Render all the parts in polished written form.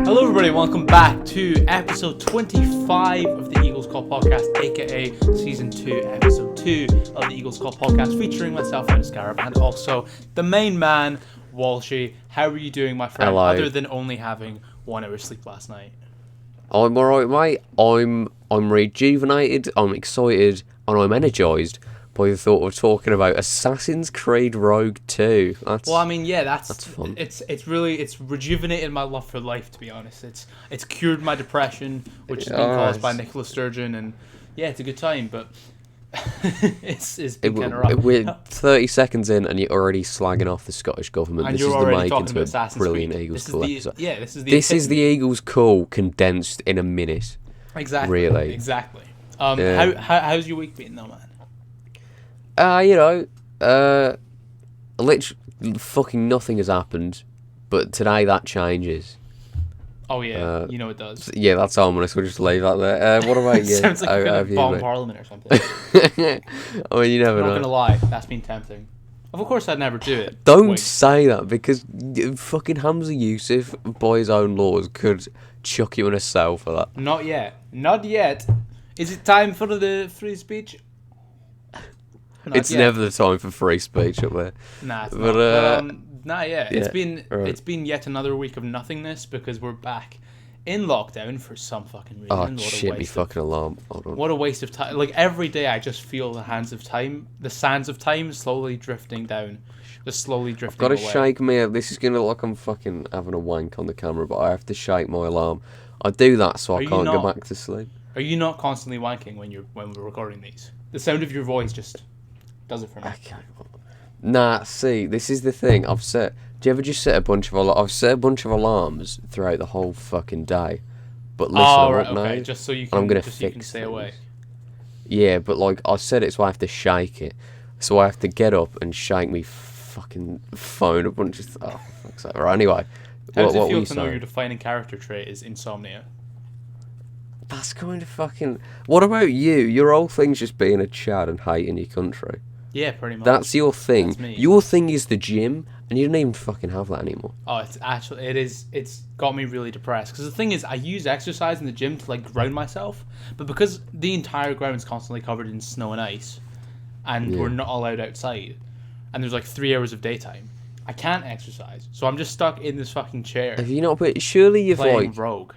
Hello everybody, welcome back to episode 25 of the Eagles Call podcast, aka season 2, episode 2 of the Eagles Call podcast, featuring myself and Scarab, and also the main man, Walshie. How are you doing, my friend? Hello. Other than only having 1 hour sleep last night. I'm alright, mate. I'm rejuvenated, I'm excited, and I'm energised by the thought of talking about Assassin's Creed Rogue 2. That's Fun. It's rejuvenated my love for life, to be honest. It's cured my depression, which has been caused by Nicola Sturgeon, and yeah, it's a good time, but it's been kind of rough. We're 30 seconds in, and you're already slagging off the Scottish government. And this is the making to a brilliant Creed. Eagles Call episode. Yeah, this is the Eagles Call condensed in a minute. Exactly. Really. Exactly. How's your week been, though, man? Literally fucking nothing has happened, but today that changes. Oh yeah, you know it does. Yeah, that's ominous. We'll just leave that there. What about you? Sounds like you're gonna bomb Parliament or something. I mean, you never know. I'm not gonna lie, that's been tempting. Of course, I'd never do it. Don't say that, because fucking Hamza Yusuf, by his own laws, could chuck you in a cell for that. Not yet. Not yet. Is it time for the free speech? It's never the time for free speech up there. Nah, it's not. Not yet. Yeah, it's been yet another week of nothingness because we're back in lockdown for some fucking reason. Oh shit! Me fucking alarm. Hold on. What a waste of time! Like every day, I just feel the sands of time slowly drifting down, just slowly drifting. I've got to away. shake me. This is gonna look like I'm fucking having a wank on the camera, but I have to shake my alarm. I do that so I can't go back to sleep. Are you not constantly wanking when we're recording these? The sound of your voice just does it for me. Okay. Nah, see, this is the thing. Do you ever just set a bunch of I've set a bunch of alarms throughout the whole fucking day. But listen, okay, just so you can stay awake. Yeah, but like I said it, so I have to shake it. So I have to get up and shake me fucking phone a bunch of fuck's sake. Right, anyway. How does it feel to know your defining character trait is insomnia? That's kind of fucking... What about you? Your whole thing's just being a Chad and hating your country. Yeah, pretty much. That's your thing. That's me. Your thing is the gym, and you don't even fucking have that anymore. Oh, it's got me really depressed. Because the thing is, I use exercise in the gym to like ground myself, but because the entire ground is constantly covered in snow and ice, and we're not allowed outside, and there's like 3 hours of daytime, I can't exercise. So I'm just stuck in this fucking chair. Have you not? But surely you've playing like Rogue.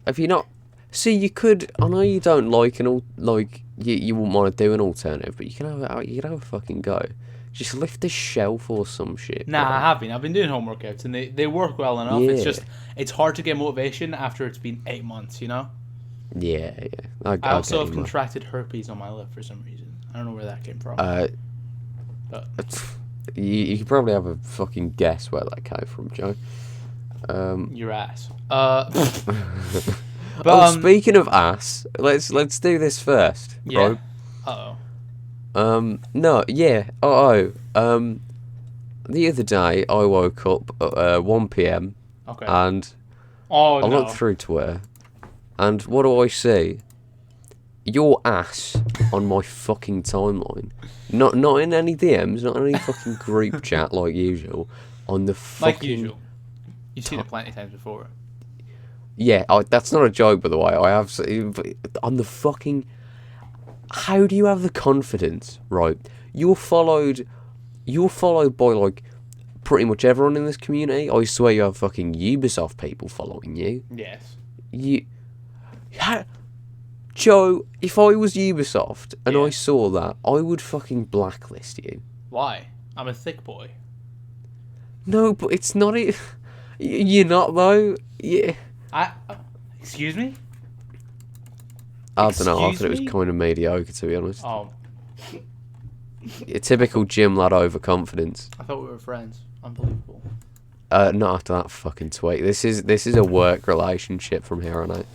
Have you not? See, you could. I know you don't like you wouldn't want to do an alternative, but you can have a fucking go. Just lift a shelf or some shit. Nah, bro. I have been. I've been doing home workouts, and they work well enough. Yeah. It's just it's hard to get motivation after it's been 8 months. You know. Yeah. I also have contracted herpes on my lip for some reason. I don't know where that came from. But you could probably have a fucking guess where that came from, Joe. Your ass. But speaking of ass, let's do this first. Yeah. Right? No. Yeah. The other day I woke up at 1 p.m. Okay. And I looked through Twitter, and what do I see? Your ass on my fucking timeline. Not in any DMs, not in any fucking group chat like usual. On the fucking... Like usual. You've seen it plenty of times before. Yeah, that's not a joke, by the way. I have... On the fucking... How do you have the confidence, right? You're followed by, like, pretty much everyone in this community. I swear you have fucking Ubisoft people following you. Yes. Joe, if I was Ubisoft and I saw that, I would fucking blacklist you. Why? I'm a thick boy. No, but it's not it. You're not, though. Yeah. Excuse me? I don't know. I thought it was kind of mediocre, to be honest. Oh. A typical gym lad overconfidence. I thought we were friends. Unbelievable. Not after that fucking tweet. This is a work relationship from here on out.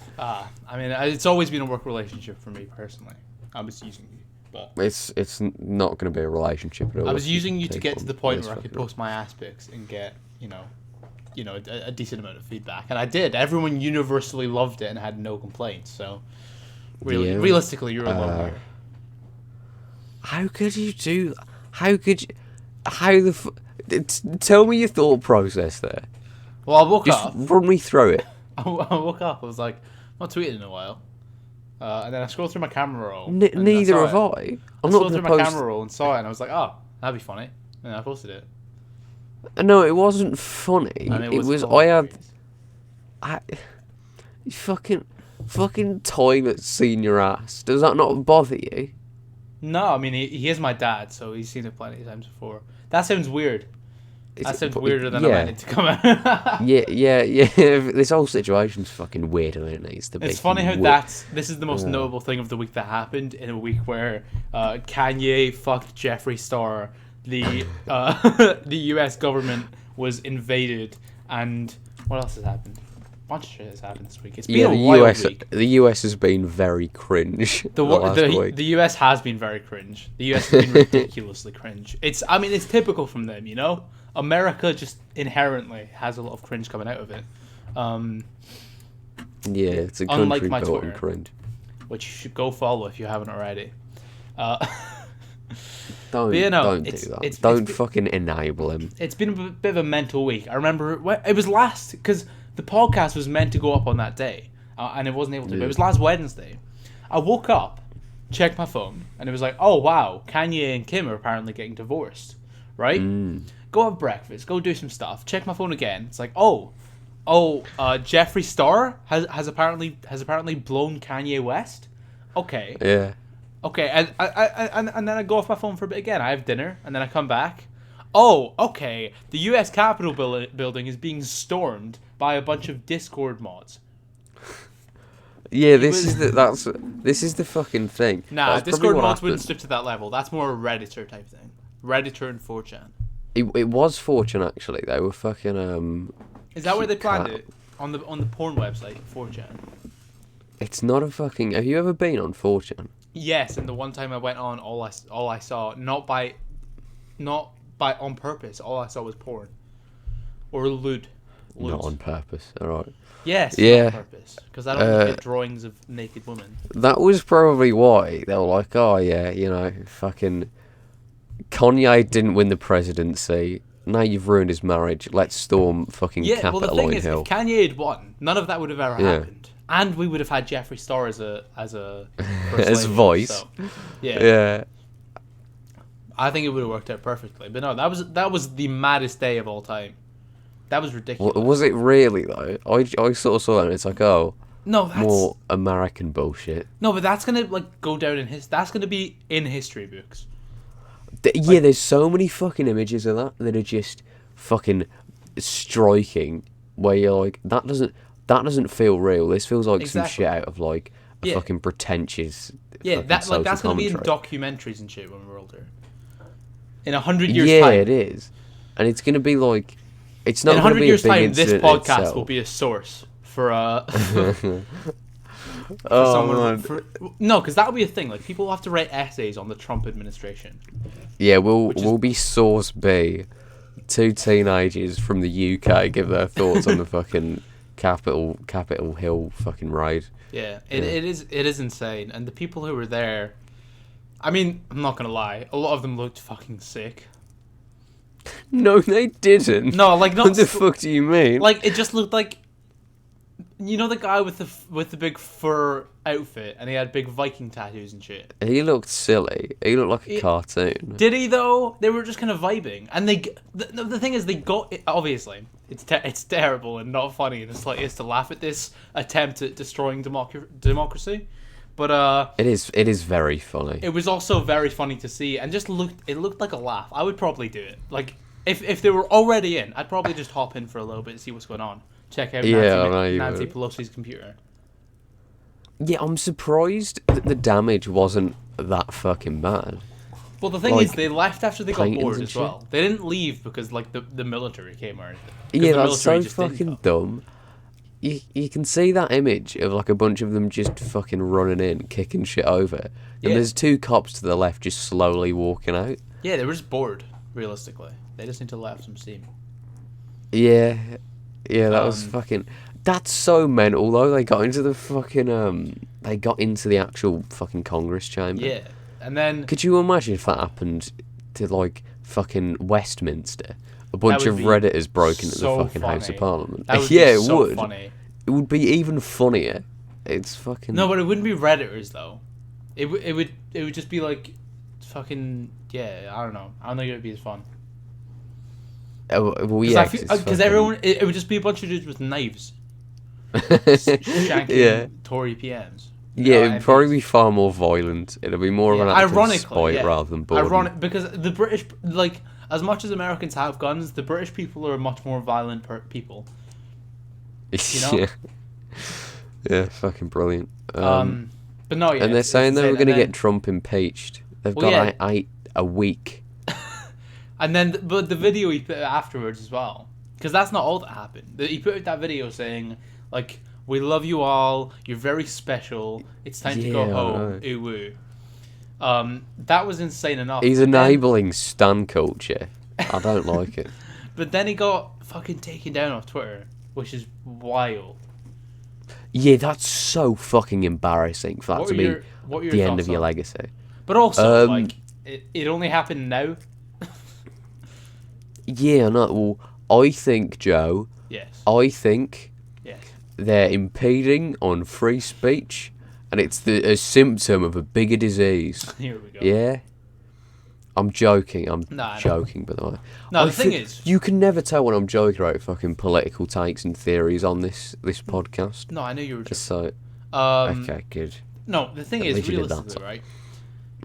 I mean, it's always been a work relationship for me personally. I was using you, but it's not going to be a relationship at all. I was using you to get to the point where I could post my ass pics and get, a decent amount of feedback, and I did. Everyone universally loved it and had no complaints. So, realistically, you're a loner. How could you do? How could you? Tell me your thought process there. Well, I woke Just up. run me through it. I woke up. I was like, I'm not tweeting in a while. And then I scrolled through my camera roll. Neither have I. I'm not scrolled going through to my post. camera roll and saw it, and I was like, oh, that'd be funny. And then I posted it. No, it wasn't funny. And It was. hilarious. You fucking toilet seen your ass. Does that not bother you? No, I mean, he is my dad, so he's seen it plenty of times before. That sounds weird. That sounds weirder than I meant it to come out. yeah. This whole situation's fucking weirder than it needs to be. It's funny how this is the most notable thing of the week that happened in a week where Kanye fucked Jeffree Star, the the U.S. government was invaded, and what else has happened? A bunch of shit has happened this week. It's been a wild week. The US has been very cringe. The US has been very cringe. The US has been ridiculously cringe. It's typical from them, you know. America just inherently has a lot of cringe coming out of it. Yeah, it's a unlike country my built on Twitter, cringe. which you should go follow if you haven't already. Don't do that. Don't fucking enable him. It's been a bit of a mental week. I remember it was last because the podcast was meant to go up on that day, and it wasn't able to. But it was last Wednesday. I woke up, checked my phone, and it was like, oh wow, Kanye and Kim are apparently getting divorced, right? Go have breakfast, go do some stuff. Check my phone again. It's like, Jeffree Star has apparently blown Kanye West. Okay. Yeah. Okay, and then I go off my phone for a bit again. I have dinner, and then I come back. Oh, okay. The U.S. Capitol building is being stormed by a bunch of Discord mods. Yeah, this is the fucking thing. Nah, Discord mods wouldn't stoop to that level. That's more a Redditor type thing. Redditor and 4chan. It was 4chan actually. They were fucking Is that where they planned it? On the porn website, 4chan. It's not a fucking. Have you ever been on 4chan? Yes, and the one time I went on, all I saw, not by on purpose. All I saw was porn, or lewd. Not on purpose. All right. Yes. Yeah. Not on purpose, because I don't look at drawings of naked women. That was probably why they were like, oh yeah, you know, fucking Kanye didn't win the presidency. Now you've ruined his marriage. Let's storm fucking Capitol Hill. Well, the thing is, if Kanye had won, none of that would have ever happened. And we would have had Jeffree Star as a as voice. So, yeah. I think it would have worked out perfectly. But no, that was the maddest day of all time. That was ridiculous. Was it really though? I sort of saw it and it's like, oh, no, that's more American bullshit. No, but that's gonna go down in that's gonna be in history books. Yeah, there's so many fucking images of that are just fucking striking. Where you're like, that doesn't feel real. This feels like some shit out of like a fucking pretentious. Yeah, that's gonna be in documentaries and shit when we're older. In 100 years' time. Yeah, it is, and it's gonna be like, it's not. In 100 years' time, this podcast itself will be a source for no, because that'll be a thing. Like people will have to write essays on the Trump administration. Yeah, we'll be source B. Two teenagers from the UK give their thoughts on the fucking Capitol Hill fucking raid. Yeah, it is insane, and the people who were there. I mean, I'm not gonna lie, a lot of them looked fucking sick. No, they didn't. No, like not. What the fuck do you mean? Like it just looked like, you know, the guy with the big fur outfit, and he had big Viking tattoos and shit. He looked silly. He looked like a cartoon. Did he though? They were just kind of vibing, and the thing is, they got obviously it's terrible and not funny in the slightest to laugh at this attempt at destroying democracy. But it is very funny. It was also very funny to see, and it looked like a laugh. I would probably do it. Like if they were already in, I'd probably just hop in for a little bit and see what's going on. Check out Nancy Pelosi's computer. Yeah, I'm surprised that the damage wasn't that fucking bad. Well, the thing is, they left after they got bored as well. They didn't leave because the military came around. Yeah, that's so fucking dumb. You can see that image of like a bunch of them just fucking running in, kicking shit over. And there's two cops to the left just slowly walking out. Yeah, they were just bored, realistically. They just need to let off some steam. Yeah, that was fucking... That's so mental though. They got into the fucking... They got into the actual fucking Congress chamber. Yeah, and then... Could you imagine if that happened to like fucking Westminster? A bunch of be Redditors broke into the so fucking House of funny. Parliament. That would Yeah, be it so would. funny. It would be even funnier. It's fucking... No, but it wouldn't be Redditors though. It would just be like fucking I don't know. I don't think it would be as fun. Oh, well, yeah, Because everyone it would just be a bunch of dudes with knives, shanking Tory PMs. Yeah, it'd probably be far more violent. It'll be more of an act of spite rather than boredom. Ironic, because the British, like, as much as Americans have guns, the British people are much more violent people. You know? Yeah, fucking brilliant. But no, and they're saying they were going to get Trump impeached. They've got a week. And then, but the video he put out afterwards as well, because that's not all that happened. He put out that video saying, like, we love you all, you're very special, it's time to go home, ooh woo. That was insane enough. He's enabling stan culture. I don't like it. But then he got fucking taken down off Twitter, which is wild. Yeah, that's so fucking embarrassing for that to be the end of your legacy. But also, like, it only happened now. Yeah, no. Well, I think, Joe. Yes. I think. Yes. They're impeding on free speech, and it's a symptom of a bigger disease. Here we go. Yeah. I'm joking. I'm joking, by the way. No, the thing is, you can never tell when I'm joking about fucking political takes and theories on this podcast. No, I knew you were joking. So. Okay, good. No, the thing is, realistically,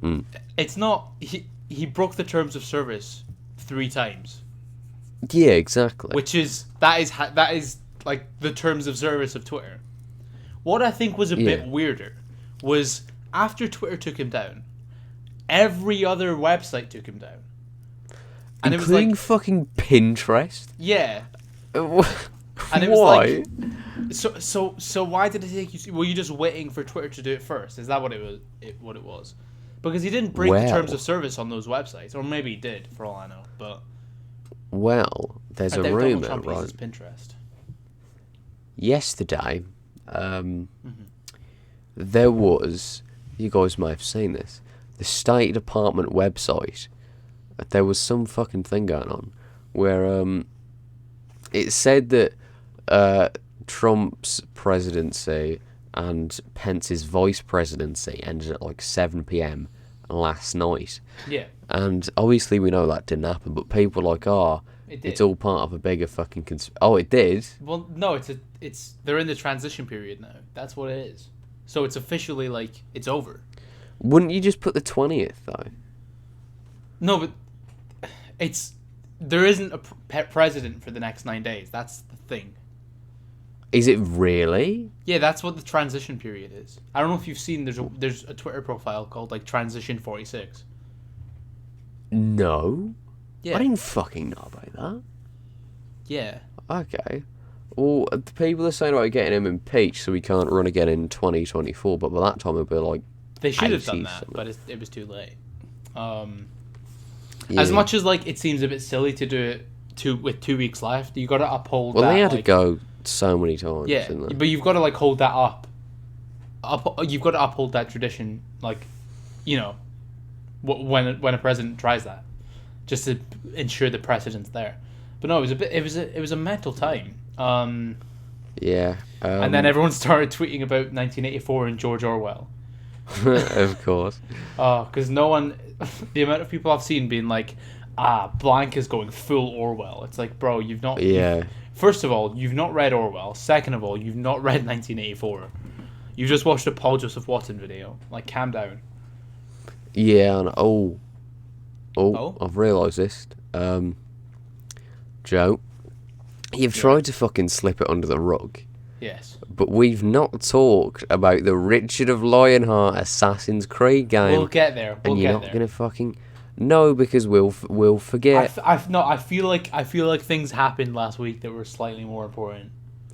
right? It's not. He broke the terms of service 3 times. Yeah, exactly. Which is that is like the terms of service of Twitter. What I think was a bit weirder was after Twitter took him down, every other website took him down, and including it was like, fucking Pinterest. Yeah. And it was why? Like, so why did it take you? Were you just waiting for Twitter to do it first? Is that what it was? What it was? Because he didn't break the terms of service on those websites, or maybe he did, for all I know. But well, there's a rumor, right? Pinterest. Yesterday, there was. You guys may have seen this. The State Department website. There was some fucking thing going on where it said that Trump's presidency and Pence's vice presidency ended at like 7 p.m. last night. Yeah. And obviously we know that didn't happen, but people were like, it's all part of a bigger fucking Oh, it did? Well, no, they're in the transition period now. That's what it is. So it's officially like it's over. Wouldn't you just put the 20th though? No, but there isn't a president for the next 9 days. That's the thing. Is it really? Yeah, that's what the transition period is. I don't know if you've seen. There's a Twitter profile called like Transition 46. No. Yeah. I didn't fucking know about that. Yeah. Okay. Well, the people are saying about getting him impeached so he can't run again in 2024, but by that time it'll be like. They should have done that, but it was too late. As much as like it seems a bit silly to do it with 2 weeks left, you got to uphold. Well, they had to go so many times. Yeah, but you've got to like hold that up. You've got to uphold that tradition, like, you know, when a president tries that, just to ensure the precedent's there. But no, it was a mental time. Yeah. And then everyone started tweeting about 1984 and George Orwell. Of course. Because no one, the amount of people I've seen being like, blank is going full Orwell. It's like, bro, you've not. Yeah. First of all, you've not read Orwell. Second of all, you've not read 1984. You've just watched a Paul Joseph Watson video. Like, calm down. Yeah, and I've realised this. Joe, you've tried to fucking slip it under the rug. Yes. But we've not talked about the Richard of Lionheart Assassin's Creed game. We'll get there. And you're not going to fucking... No, because we'll forget. I feel like things happened last week that were slightly more important.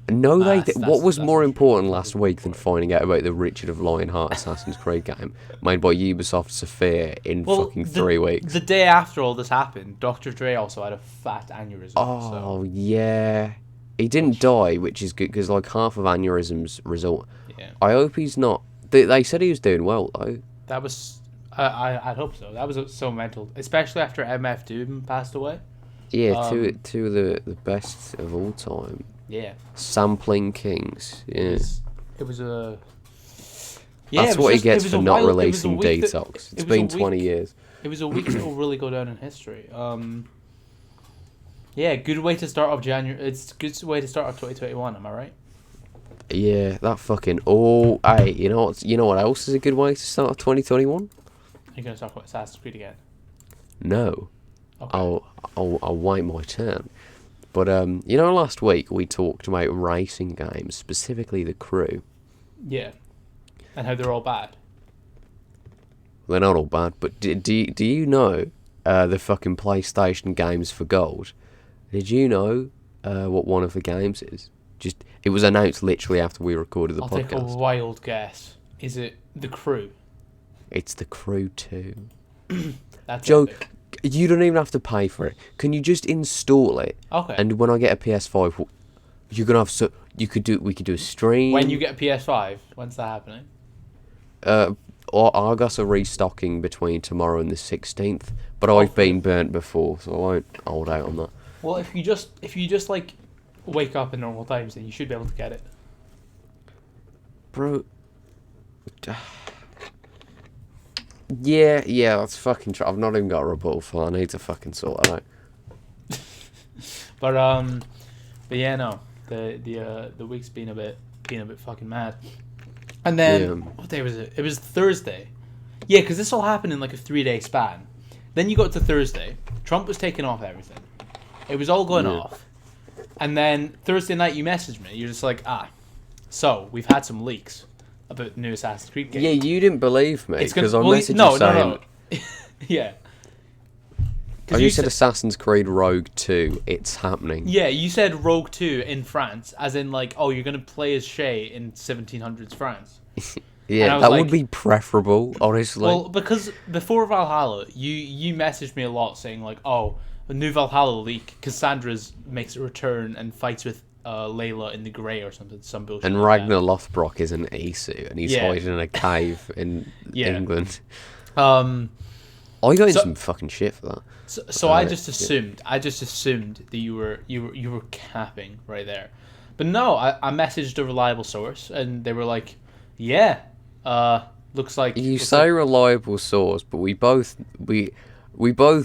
No, what was more important last week than finding out about the Richard of Lionheart Assassin's Creed game made by Ubisoft Sophia in fucking 3 weeks? The day after all this happened, Dr. Dre also had a fat aneurysm. Oh, yeah. He didn't die, which is good, because like half of aneurysms result. Yeah. I hope he's not... They said he was doing well, though. That was... I'd hope so. That was so mental. Especially after MF Doom passed away. Yeah, two of the best of all time. Yeah. Sampling kings. Yeah. It was a. Yeah, That's what he gets for not releasing Detox. It's been 20 years. It was a week that will really go down in history. Yeah, good way to start off January. It's a good way to start off 2021. Am I right? Yeah, that fucking. Oh, hey, you know what else is a good way to start off 2021? You're gonna talk about Assassin's Creed again? No. Okay. I'll wait my turn. But last week we talked about racing games, specifically The Crew. Yeah. And how they're all bad. They're not all bad, but do you know the fucking PlayStation games for gold? Did you know what one of the games is? It was announced literally after we recorded the podcast. I'll take a wild guess. Is it The Crew? It's The Crew 2. That's Joe, epic. you don't even have to pay for it. Can you just install it? Okay. And when I get a PS5, you're gonna have we could do a stream. When you get a PS5, when's that happening? I got a restocking between tomorrow and the 16th, but I've been burnt before, so I won't hold out on that. Well, if you just like wake up in normal times, then you should be able to get it. Bro. Yeah, that's fucking true. I've not even got a rebuttal for. I need to fucking sort that out. But yeah, no. The week's been a bit fucking mad. And then what day was it? It was Thursday. Yeah, because this all happened in like a 3-day span. Then you got to Thursday. Trump was taking off everything. It was all going off. And then Thursday night you messaged me. You're just like, so we've had some leaks about the new Assassin's Creed game. Yeah, you didn't believe me because I messaged you saying... No. Yeah. Oh, you said Assassin's Creed Rogue 2, it's happening. Yeah, you said Rogue 2 in France, as in like, you're going to play as Shay in 1700s France. Yeah, that would be preferable, honestly. Well, because before Valhalla, you messaged me a lot saying like, the new Valhalla leak, Cassandra's makes a return and fights with Layla in the Grey or something, some bullshit. And Ragnar Lothbrok is an Isu, and he's hiding in a cave in England. I got in some fucking shit for that. So I just assumed that you were capping right there, but no, I messaged a reliable source and they were like, looks like you say reliable source, but we both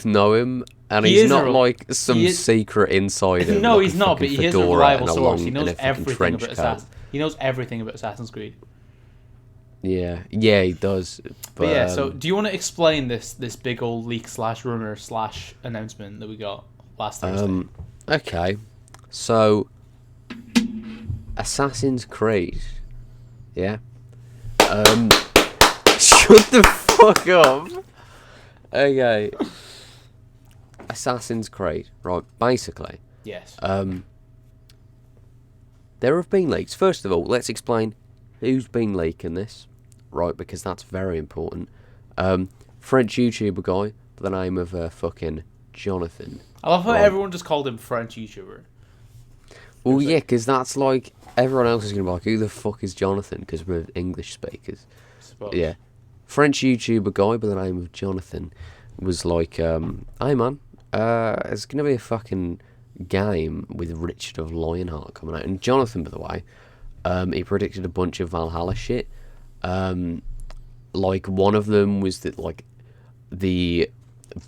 know him, and he's not like some secret insider. No, like he's not, but he is a reliable source. He knows everything about Assassin's. He knows everything about Assassin's Creed. Yeah, he does. But yeah, so do you want to explain this big old leak / rumor / announcement that we got last Thursday? Okay, so Assassin's Creed, yeah. Shut the fuck up. Okay, Assassin's Creed, right? Basically, yes. There have been leaks. First of all, let's explain who's been leaking this. Right, because that's very important. French YouTuber guy by the name of fucking Jonathan. I love how everyone just called him French YouTuber. Well, yeah, because that's like everyone else is gonna be like, who the fuck is Jonathan? Because we're English speakers. Yeah, French YouTuber guy by the name of Jonathan was like, hey man, there's gonna be a fucking game with Richard of Lionheart coming out, and Jonathan, by the way, he predicted a bunch of Valhalla shit. Like one of them was that like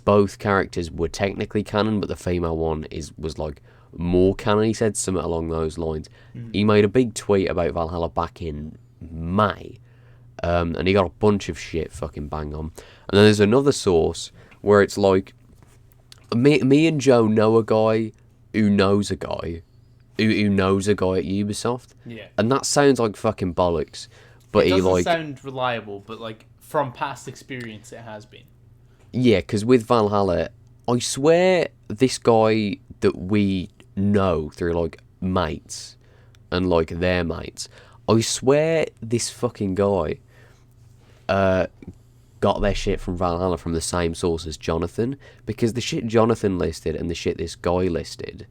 both characters were technically canon, but the female one was like more canon. He said something along those lines. He made a big tweet about Valhalla back in May, and he got a bunch of shit fucking bang on. And then there's another source where it's like me and Joe know a guy who knows a guy who knows a guy at Ubisoft. Yeah, and that sounds like fucking bollocks. But it doesn't sound reliable, but like from past experience, it has been. Yeah, because with Valhalla, I swear this guy that we know through like mates and like their mates, I swear this fucking guy got their shit from Valhalla from the same source as Jonathan, because the shit Jonathan listed and the shit this guy listed,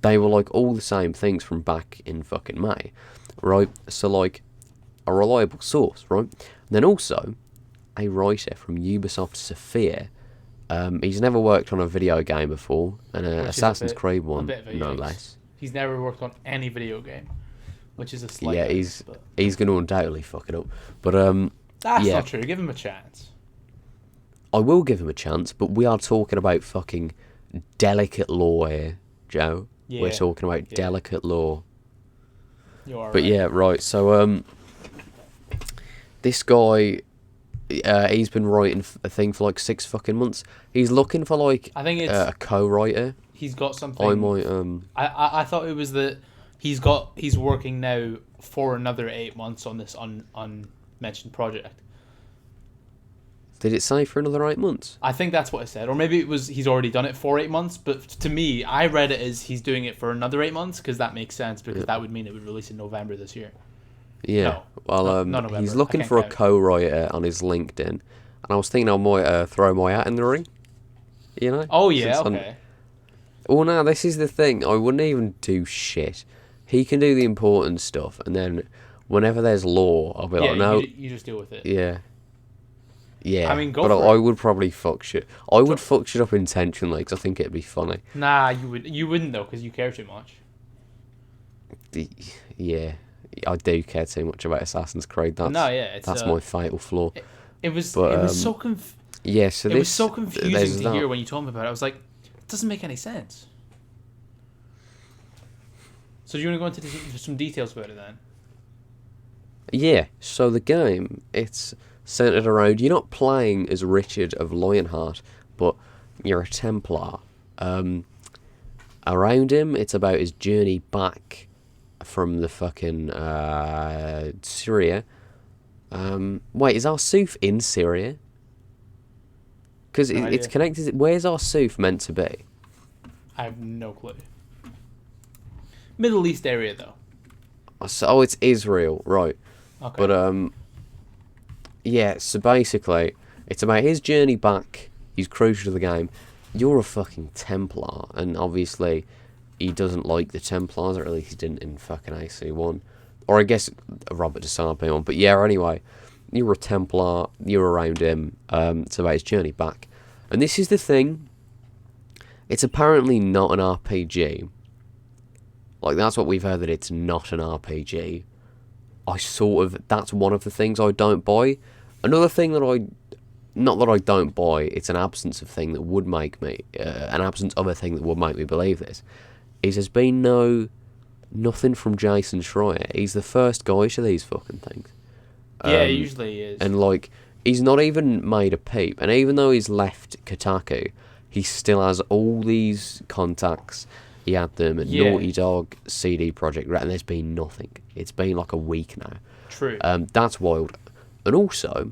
they were like all the same things from back in fucking May, right? So like a reliable source, right? And then also a writer from Ubisoft Sophia He's never worked on a video game before, and an Which is Assassin's Creed a one, bit of a no yikes. less. He's never worked on any video game, which is a slight. Yeah, yikes, but he's going to undoubtedly fuck it up. But that's yeah, not true. Give him a chance. I will give him a chance. But we are talking about fucking delicate law here, Joe. Yeah. We're talking about delicate law. You are. But right. yeah, right. So this guy, he's been writing a thing for like 6 fucking months. He's looking for like I think it's a co-writer. he's got something. I might I thought it was that he's working now for another 8 months on this unmentioned project. Did it say for another 8 months? I think that's what it said, or maybe it was he's already done it for 8 months. But to me, I read it as he's doing it for another 8 months because that makes sense because that would mean it would release in November this year. Yeah. No, well, not November. he's I looking can't for a count. co-writer on his LinkedIn, and I was thinking I might throw my hat in the ring. You know? Oh yeah, Since okay. Well, no, this is the thing. I wouldn't even do shit. He can do the important stuff, and then whenever there's law, I'll be Yeah, like, no, you just deal with it. yeah. Yeah, I mean, go but for I it. would probably fuck shit. I would fuck shit up intentionally because I think it'd be funny. Nah, you wouldn't though because you care too much. Yeah, I do care too much about Assassin's Creed. That's It's that's my fatal flaw. It was But, it was so Yeah, so it this was so confusing there's to that. hear when you told me about it. I was like, it doesn't make any sense. So do you want to go into some details about it then? Yeah, so the game, it's centered around, you're not playing as Richard of Lionheart, but you're a Templar. Around him, it's about his journey back from the fucking Syria. Wait, is Arsuf in Syria? Because No it's idea. connected. Where's Arsuf meant to be? I have no clue. Middle East area though. So, it's Israel, right. Okay. But, yeah, so basically, it's about his journey back. He's crucial to the game. You're a fucking Templar, and obviously, he doesn't like the Templars, or at least he didn't in fucking AC1. Or I guess Robert de Saint-Pion. But yeah, anyway, you're a Templar, you're around him. It's about his journey back. And this is the thing. It's apparently not an RPG. Like, that's what we've heard, that it's not an RPG. That's one of the things I don't buy. Another thing that not that I don't buy, it's an absence of a thing that would make me believe this, is there's been nothing from Jason Schreier. He's the first guy to these fucking things. Yeah, usually he is. And, like, he's not even made a peep. And even though he's left Kotaku, he still has all these contacts. He had them at Naughty Dog, CD Projekt Red, and there's been nothing. It's been like a week now. True. That's wild. And also,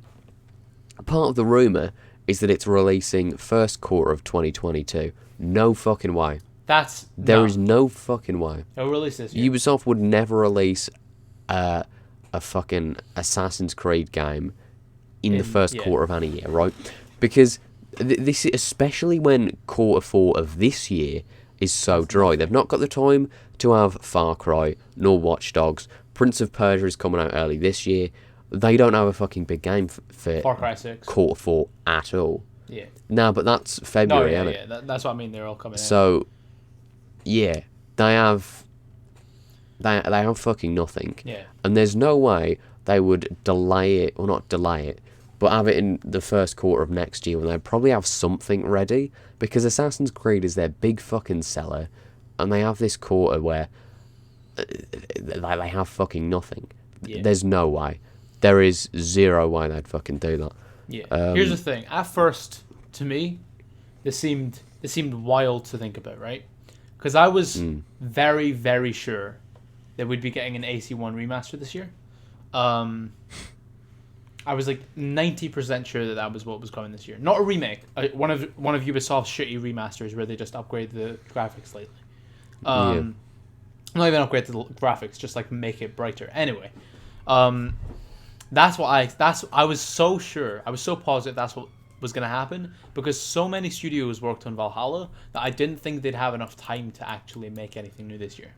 part of the rumour is that it's releasing first quarter of 2022. No fucking way. There is no fucking way. It'll release this year. Ubisoft would never release a fucking Assassin's Creed game in the first quarter of any year, right? Because this, especially when quarter 4 of this year is so dry. They've not got the time to have Far Cry, nor Watch Dogs. Prince of Persia is coming out early this year. They don't have a fucking big game for Far Cry 6. quarter 4 at all. Yeah. No, but that's February, isn't it? Yeah. That's what I mean. They're all coming out. So, yeah, they have fucking nothing. Yeah. And there's no way they would delay it, or not delay it, but have it in the first quarter of next year when they'd probably have something ready, because Assassin's Creed is their big fucking seller, and they have this quarter where they have fucking nothing. Yeah. There's no way. There is zero way they'd fucking do that. Yeah. Here's the thing. At first, to me, this seemed wild to think about, right? Because I was very, very sure that we'd be getting an AC1 remaster this year. I was like 90% sure that was what was coming this year. Not a remake. One of Ubisoft's shitty remasters where they just upgrade the graphics slightly. Not even upgrade the graphics, just like make it brighter. Anyway, I was so sure. I was so positive that's what was going to happen because so many studios worked on Valhalla that I didn't think they'd have enough time to actually make anything new this year.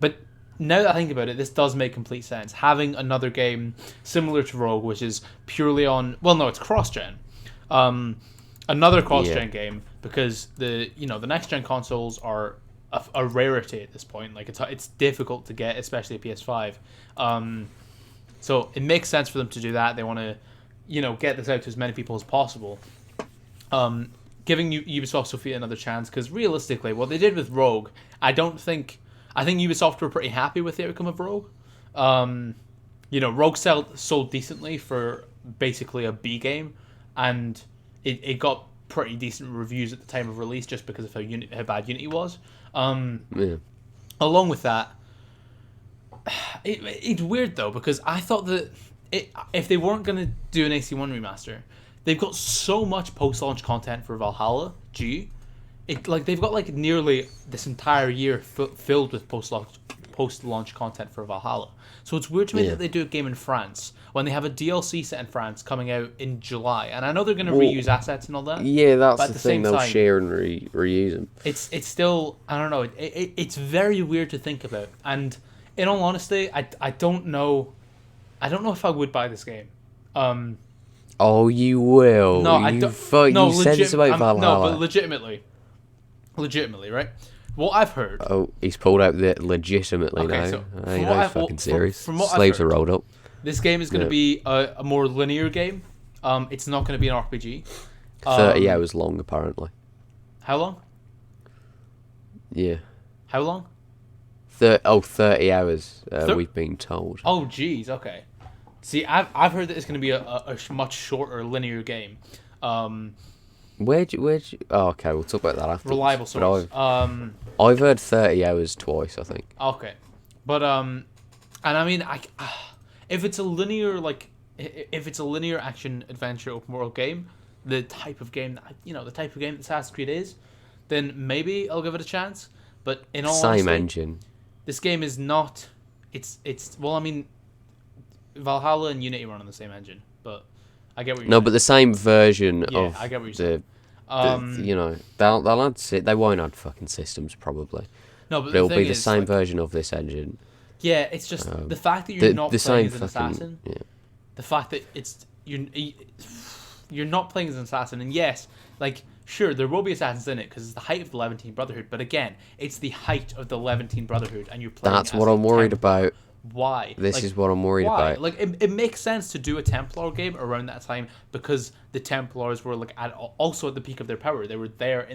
But now that I think about it, this does make complete sense. Having another game similar to Rogue, which is purely on... Well, no, it's cross-gen. another cross-gen game, because the next gen consoles are a rarity at this point. Like it's difficult to get, especially a PS5. So it makes sense for them to do that. They want to, get this out to as many people as possible. Giving Ubisoft Sophia another chance, because realistically, what they did with Rogue, I think Ubisoft were pretty happy with the outcome of Rogue. Rogue sold decently for basically a B game, and it got pretty decent reviews at the time of release just because of how bad Unity was. Along with that, it's weird though, because I thought that if they weren't going to do an AC1 remaster, they've got so much post-launch content for Valhalla. They've got nearly this entire year filled with post-launch content for Valhalla. So it's weird to me that they do a game in France when they have a DLC set in France coming out in July. And I know they're going to reuse assets and all that. Yeah, that's the thing. They'll share and reuse them. It's still, I don't know. It's very weird to think about. And in all honesty, I don't know. I don't know if I would buy this game. Oh, you will. No, I don't. You said it's about Valhalla. No, but legitimately, right? What I've heard. Oh, he's pulled out the legitimately now. So he's fucking serious. From what Slaves I've heard, are rolled up. This game is going to be a more linear game. It's not going to be an RPG. 30 hours long, apparently. How long? Yeah. How long? 30 hours, we've been told. Oh, jeez, okay. See, I've heard that it's going to be a much shorter linear game. Where'd you... Oh, okay, we'll talk about that after. Reliable source. I've heard 30 hours twice, I think. Okay. But, and I mean, if it's a linear, action adventure open world game, the type of game that Assassin's Creed is, then maybe I'll give it a chance. But in all honesty, same engine. This game is not. Well, I mean, Valhalla and Unity run on the same engine, but I get what you're saying. No, but the same version I of get what you're saying. they'll add they won't add fucking systems probably. No, but it'll be the same version of this engine. Yeah, it's just the fact that you're not playing as an assassin. Yeah. The fact that you're not playing as an assassin, and yes, sure, there will be assassins in it because it's the height of the Levantine Brotherhood. But again, it's the height of the Levantine Brotherhood, and you're playing. That's what I'm worried about. Why? This is what I'm worried about. It makes sense to do a Templar game around that time because the Templars were also at the peak of their power. They were there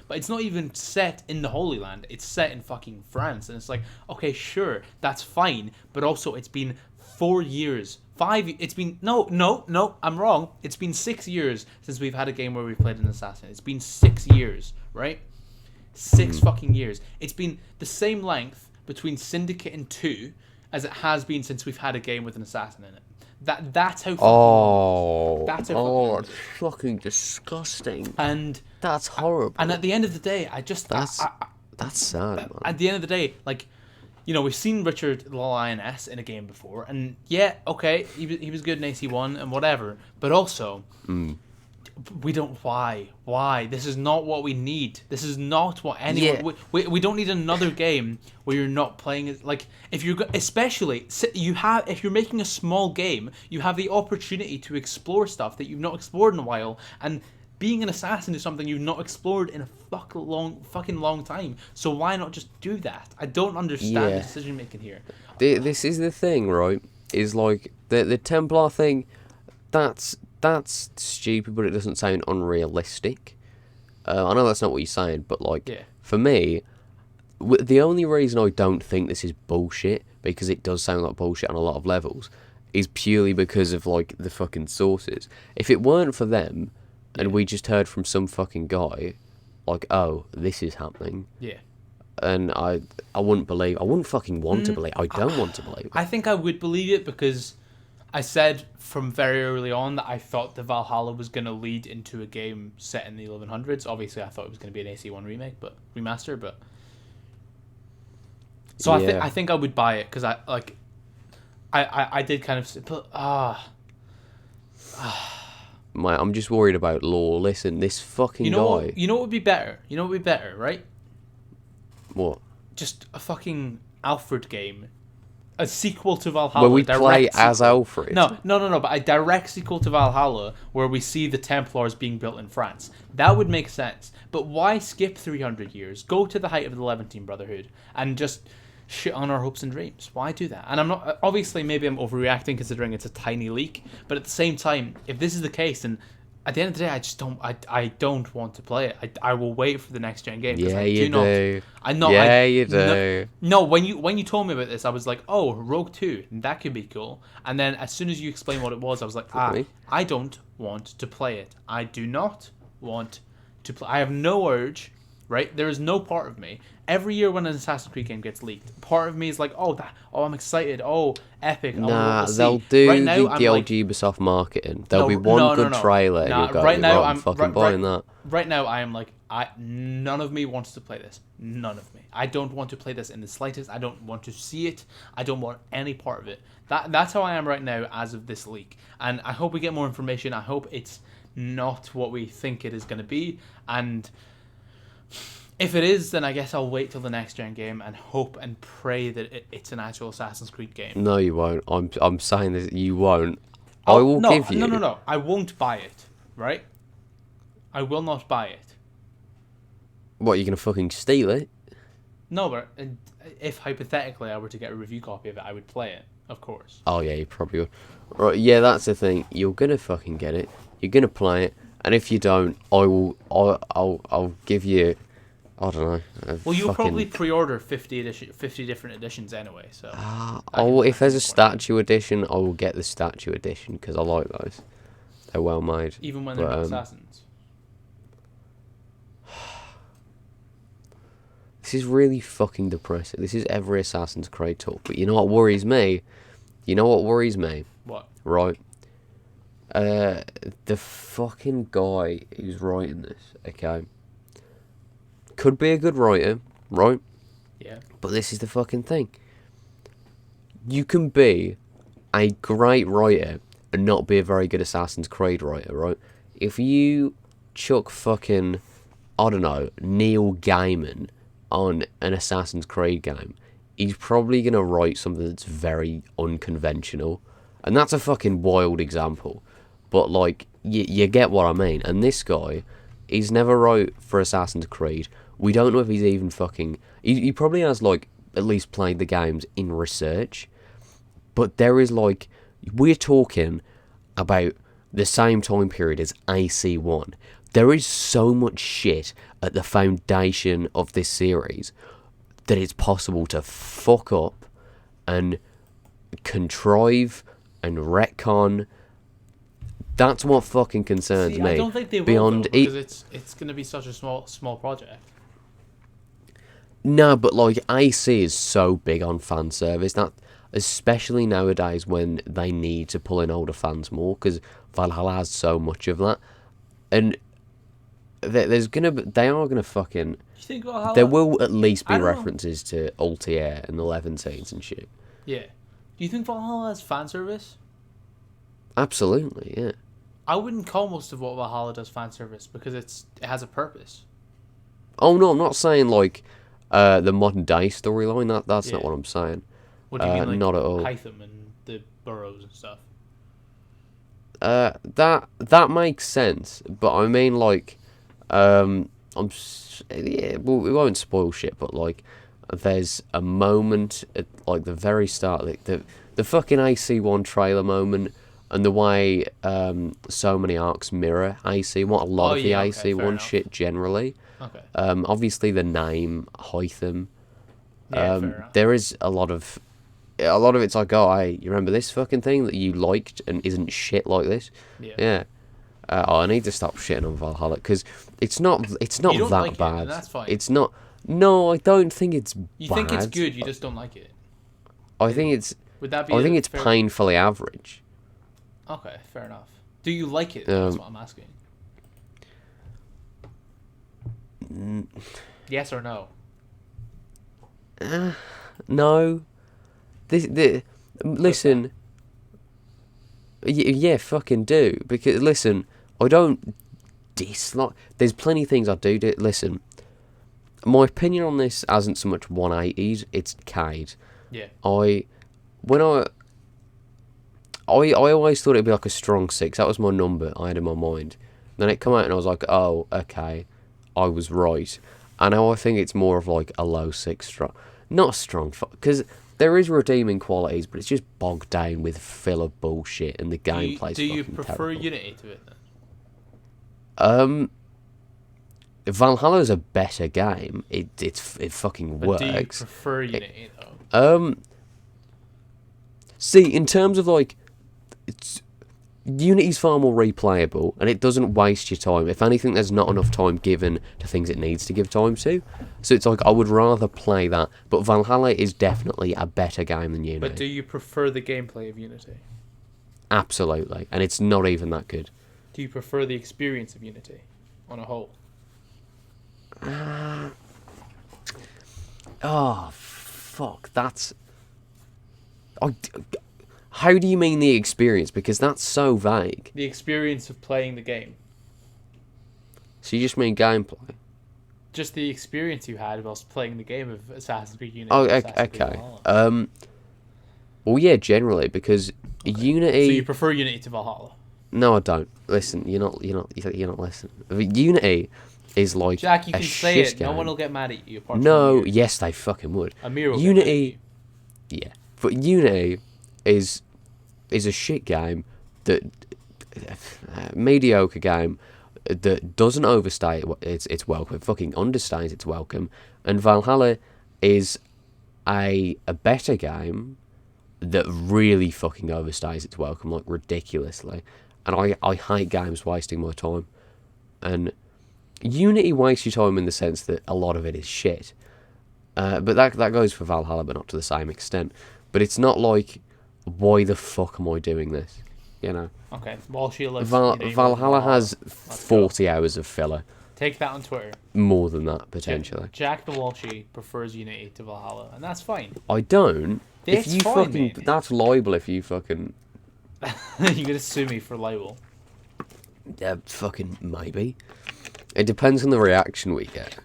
but it's not even set in the Holy Land. It's set in fucking France, and it's okay, sure, that's fine, but also it's been 4 years. No, I'm wrong. It's been 6 years since we've had a game where we've played an assassin. It's been 6 years, right? 6 fucking years. It's been the same length between Syndicate and 2 as it has been since we've had a game with an assassin in it. That's how fucking long. That's how fucking long. That's fucking disgusting. And that's horrible. And at the end of the day, that's sad, man. At the end of the day, we've seen Richard the Lioness in a game before, and yeah, okay, he was good in AC1 and whatever, but also, we don't. Why? This is not what we need. This is not what anyone. Yeah. We don't need another game where you're not playing it. If you're making a small game, you have the opportunity to explore stuff that you've not explored in a while, and being an assassin is something you've not explored in a fucking long time. So why not just do that? I don't understand the decision making here. This is the thing, right? Is the Templar thing. That's stupid, but it doesn't sound unrealistic. I know that's not what you're saying, but for me, the only reason I don't think this is bullshit, because it does sound like bullshit on a lot of levels, is purely because of the fucking sources. If it weren't for them, and we just heard from some fucking guy, oh, this is happening. Yeah. And I wouldn't believe. I wouldn't fucking want to believe. I don't want to believe. I think I would believe it because I said from very early on that I thought the Valhalla was going to lead into a game set in the 1100s. Obviously, I thought it was going to be an AC1 remaster, but so I think I would buy it because I did kind of, but I'm just worried about lore. Listen, this fucking guy. You know what would be better? Right? What? Just a fucking Alfred game a sequel to Valhalla. Where we play as Alfred. No, but a direct sequel to Valhalla where we see the Templars being built in France. That would make sense. But why skip 300 years? Go to the height of the Levantine Brotherhood and just shit on our hopes and dreams. Why do that? And I'm not... Obviously, maybe I'm overreacting considering it's a tiny leak. But at the same time, if this is the case, then at the end of the day, I just don't... I don't want to play it. I will wait for the next gen game. Yeah, you do. You do. No, when you told me about this, I was like, oh, Rogue 2, that could be cool. And then as soon as you explained what it was, I was like, I don't want to play it. I do not want to play. I have no urge, right? There is no part of me. Every year when an Assassin's Creed game gets leaked, part of me is like, oh, I'm excited. Oh, epic. Nah, they'll do right now, the old Ubisoft marketing. There'll be one good trailer. And you'll go, right now, I'm fucking buying that. Right now, I am like, none of me wants to play this. None of me. I don't want to play this in the slightest. I don't want to see it. I don't want any part of it. That's how I am right now as of this leak. And I hope we get more information. I hope it's not what we think it is going to be. And if it is, then I guess I'll wait till the next gen game and hope and pray that it's an actual Assassin's Creed game. No, you won't. I'm saying this. You won't. I will give you. No. I won't buy it. Right? I will not buy it. What, you're gonna fucking steal it? No, but if hypothetically I were to get a review copy of it, I would play it, of course. Oh yeah, you probably would. Right, yeah, that's the thing. You're gonna fucking get it. You're gonna play it, and if you don't, I'll give you. I don't know. Well, you'll probably pre-order 50 different editions anyway. So. If there's a statue edition, I will get the statue edition because I like those. They're well made. Even when they're not assassins. This is really fucking depressing. This is every Assassin's Creed talk. But you know what worries me? What? Right. The fucking guy who's writing this, okay, could be a good writer, right? Yeah. But this is the fucking thing. You can be a great writer and not be a very good Assassin's Creed writer, right? If you chuck fucking, I don't know, Neil Gaiman on an Assassin's Creed game, he's probably going to write something that's very unconventional. And that's a fucking wild example. But, like, you get what I mean. And this guy, he's never wrote for Assassin's Creed. We don't know if he's even fucking... He probably has, like, at least played the games in research. But there is, like... We're talking about the same time period as AC1. There is so much shit at the foundation of this series that it's possible to fuck up and contrive and retcon. That's what fucking concerns me. I don't think they will, though, because it's going to be such a small project. No, but like AC is so big on fan service that, especially nowadays when they need to pull in older fans more, because Valhalla has so much of that, and they are gonna fucking. You think Valhalla? There will at least be references to Altair and the Levantines and shit. Yeah. Do you think Valhalla has fan service? Absolutely, yeah. I wouldn't call most of what Valhalla does fan service because it has a purpose. Oh no, I'm not saying like the modern day storyline. That's not what I'm saying. What do you mean, like not at all. Hytham and the burrows and stuff? That makes sense, but I mean like, we won't spoil shit, but like, there's a moment at like the very start, like the fucking AC1 trailer moment. And the way so many arcs mirror AC1, a lot of the AC1 shit generally. Okay. Obviously the name Hytham. Yeah, there is a lot of it's like, oh, hey, you remember this fucking thing that you liked and isn't shit like this? Yeah. I need to stop shitting on Valhalla because it's not that like bad. It, that's fine. It's not. No, I don't think it's bad. You think it's good, you just don't like it. I think it's. Would that be? I think it's painfully average. Okay, fair enough. Do you like it? That's what I'm asking. Yes or no? No. Listen. Yeah, fucking do. Because, listen, I don't dislike... There's plenty of things I do. Listen, my opinion on this hasn't so much 180s, it's Cade. Yeah. when I always thought it'd be like a strong 6. That was my number I had in my mind. Then it come out and I was like, oh, okay, I was right. And now I think it's more of like a low 6 strong, not a strong, because there is redeeming qualities, but it's just bogged down with filler bullshit, and the gameplay's Do you fucking prefer terrible. Unity to it then? Valhalla's a better game. It fucking But works. do you prefer Unity though? See, in terms of like, Unity's far more replayable, and it doesn't waste your time. If anything, there's not enough time given to things it needs to give time to. So it's like, I would rather play that. But Valhalla is definitely a better game than Unity. But do you prefer the gameplay of Unity? Absolutely. And it's not even that good. Do you prefer the experience of Unity on a whole? Oh, fuck. That's... How do you mean the experience? Because that's so vague. The experience of playing the game. So you just mean gameplay? Just the experience you had whilst playing the game of Assassin's Creed Unity. Oh, Assassin's Creed okay. Valhalla. Well, yeah, generally, because Unity... So you prefer Unity to Valhalla? No, I don't. Listen, you're not listening. Unity is like Jack, you a can say shit it. game. No one will get mad at you. Apart No, from yes, they fucking would. Amir will Unity, get mad yeah, but Unity is a shit game that mediocre game that doesn't overstay its welcome. It fucking understays its welcome. And Valhalla is a better game that really fucking overstays its welcome, like ridiculously. And I hate games wasting my time. And Unity wastes your time in the sense that a lot of it is shit. But that goes for Valhalla, but not to the same extent. But it's not like, why the fuck am I doing this? You know? you. Okay, Walshie loves Valhalla has 40 hours of filler. Take that on Twitter. More than that, potentially. Jack the Walshie prefers Unity to Valhalla, and that's fine. I don't. That's if you fine, fucking... mate. That's libel if you fucking... You're gonna sue me for libel. Yeah, fucking maybe. It depends on the reaction we get.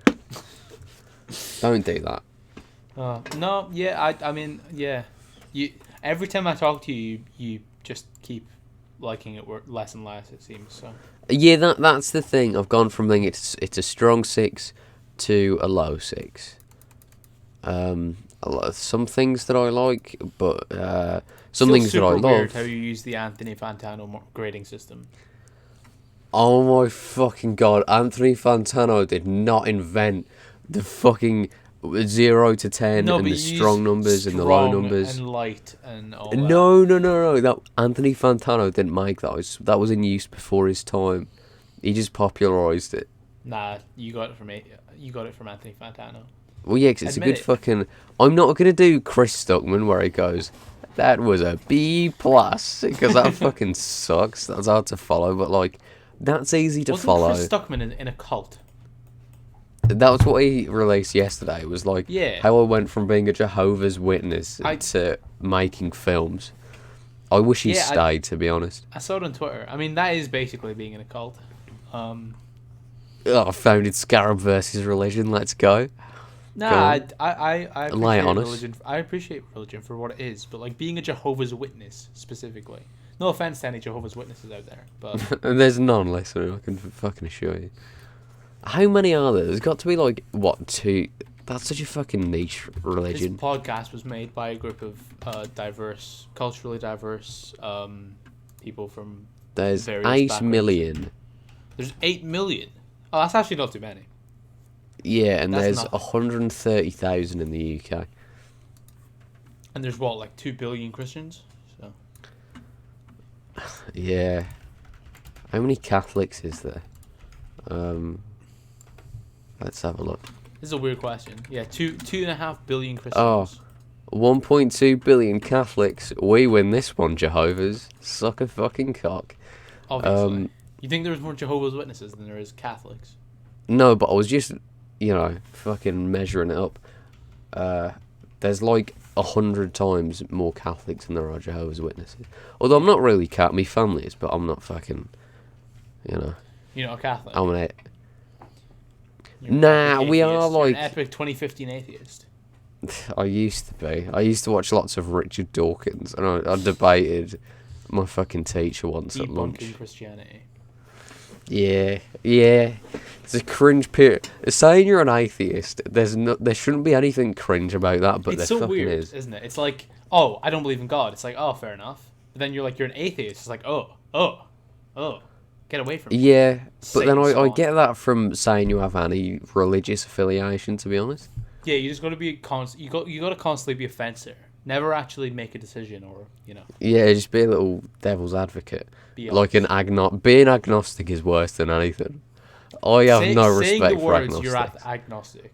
Don't do that. No, yeah, I mean, yeah. You every time I talk to you, you just keep liking it less and less. It seems so. Yeah, that's the thing. I've gone from being it's a strong 6 to a low 6. Some things that I like, but some things that I super weird love. how you use the Anthony Fantano grading system. Oh my fucking god! Anthony Fantano did not invent the fucking 0 to 10 and the strong numbers and the low numbers and light and all that. No. That Anthony Fantano didn't make that. That was in use before his time. He just popularised it. Nah, you got it from Anthony Fantano. Well, yeah, 'cause it's Admit a good it. fucking... I'm not going to do Chris Stuckman where he goes, that was a B+, because that fucking sucks. That's hard to follow, but, like, that's easy to follow. Chris Stuckman in a cult? That was what he released yesterday. It was like Yeah. how I went from being a Jehovah's Witness to making films. I wish he stayed, to be honest. I saw it on Twitter. I mean, that is basically being in a cult. I founded Scarab versus religion. Let's go. Nah, I Lay it appreciate on us. religion. I appreciate religion for what it is, but like being a Jehovah's Witness specifically. No offense to any Jehovah's Witnesses out there, but There's none, listener. I can fucking assure you. How many are there? There's got to be like what 2? That's such a fucking niche this religion. podcast was made by a group of culturally diverse people from There's various 8 backgrounds. million. There's 8 million. Oh, that's actually not too many. Yeah, and That's there's nothing. 130,000 in the UK. And there's what, like 2 billion Christians? So Yeah. How many Catholics is there? Let's have a look. this is a weird question. Yeah, 2.5 billion Christians. Oh. 1.2 billion Catholics. We win this one, Jehovah's. Suck a fucking cock. Obviously. You think there's more Jehovah's Witnesses than there is Catholics? No, but I was just, fucking measuring it up. There's like 100 times more Catholics than there are Jehovah's Witnesses. Although I'm not really my family is, but I'm not fucking, You're not a Catholic. I'm an You're an Nah, epic we atheist. are You're like... an epic 2015 atheist. I used to be. I used to watch lots of Richard Dawkins, and I debated my fucking teacher once at lunch. Debunking Christianity. Yeah. It's a cringe period. Saying you're an atheist, there shouldn't be anything cringe about that, but It's there so fucking weird, is. isn't it? It's like, oh, I don't believe in God. It's like, oh, fair enough. But then you're like, you're an atheist. It's like, oh, get away from me. Yeah, but then Satan I spawn. get that from saying you have any religious affiliation, to be honest. Yeah, you just got to be you got to constantly be a fencer. Never actually make a decision, or Yeah, just be a little devil's advocate. be Like being agnostic is worse than anything. I have no saying respect the for words agnostics. you're agnostic.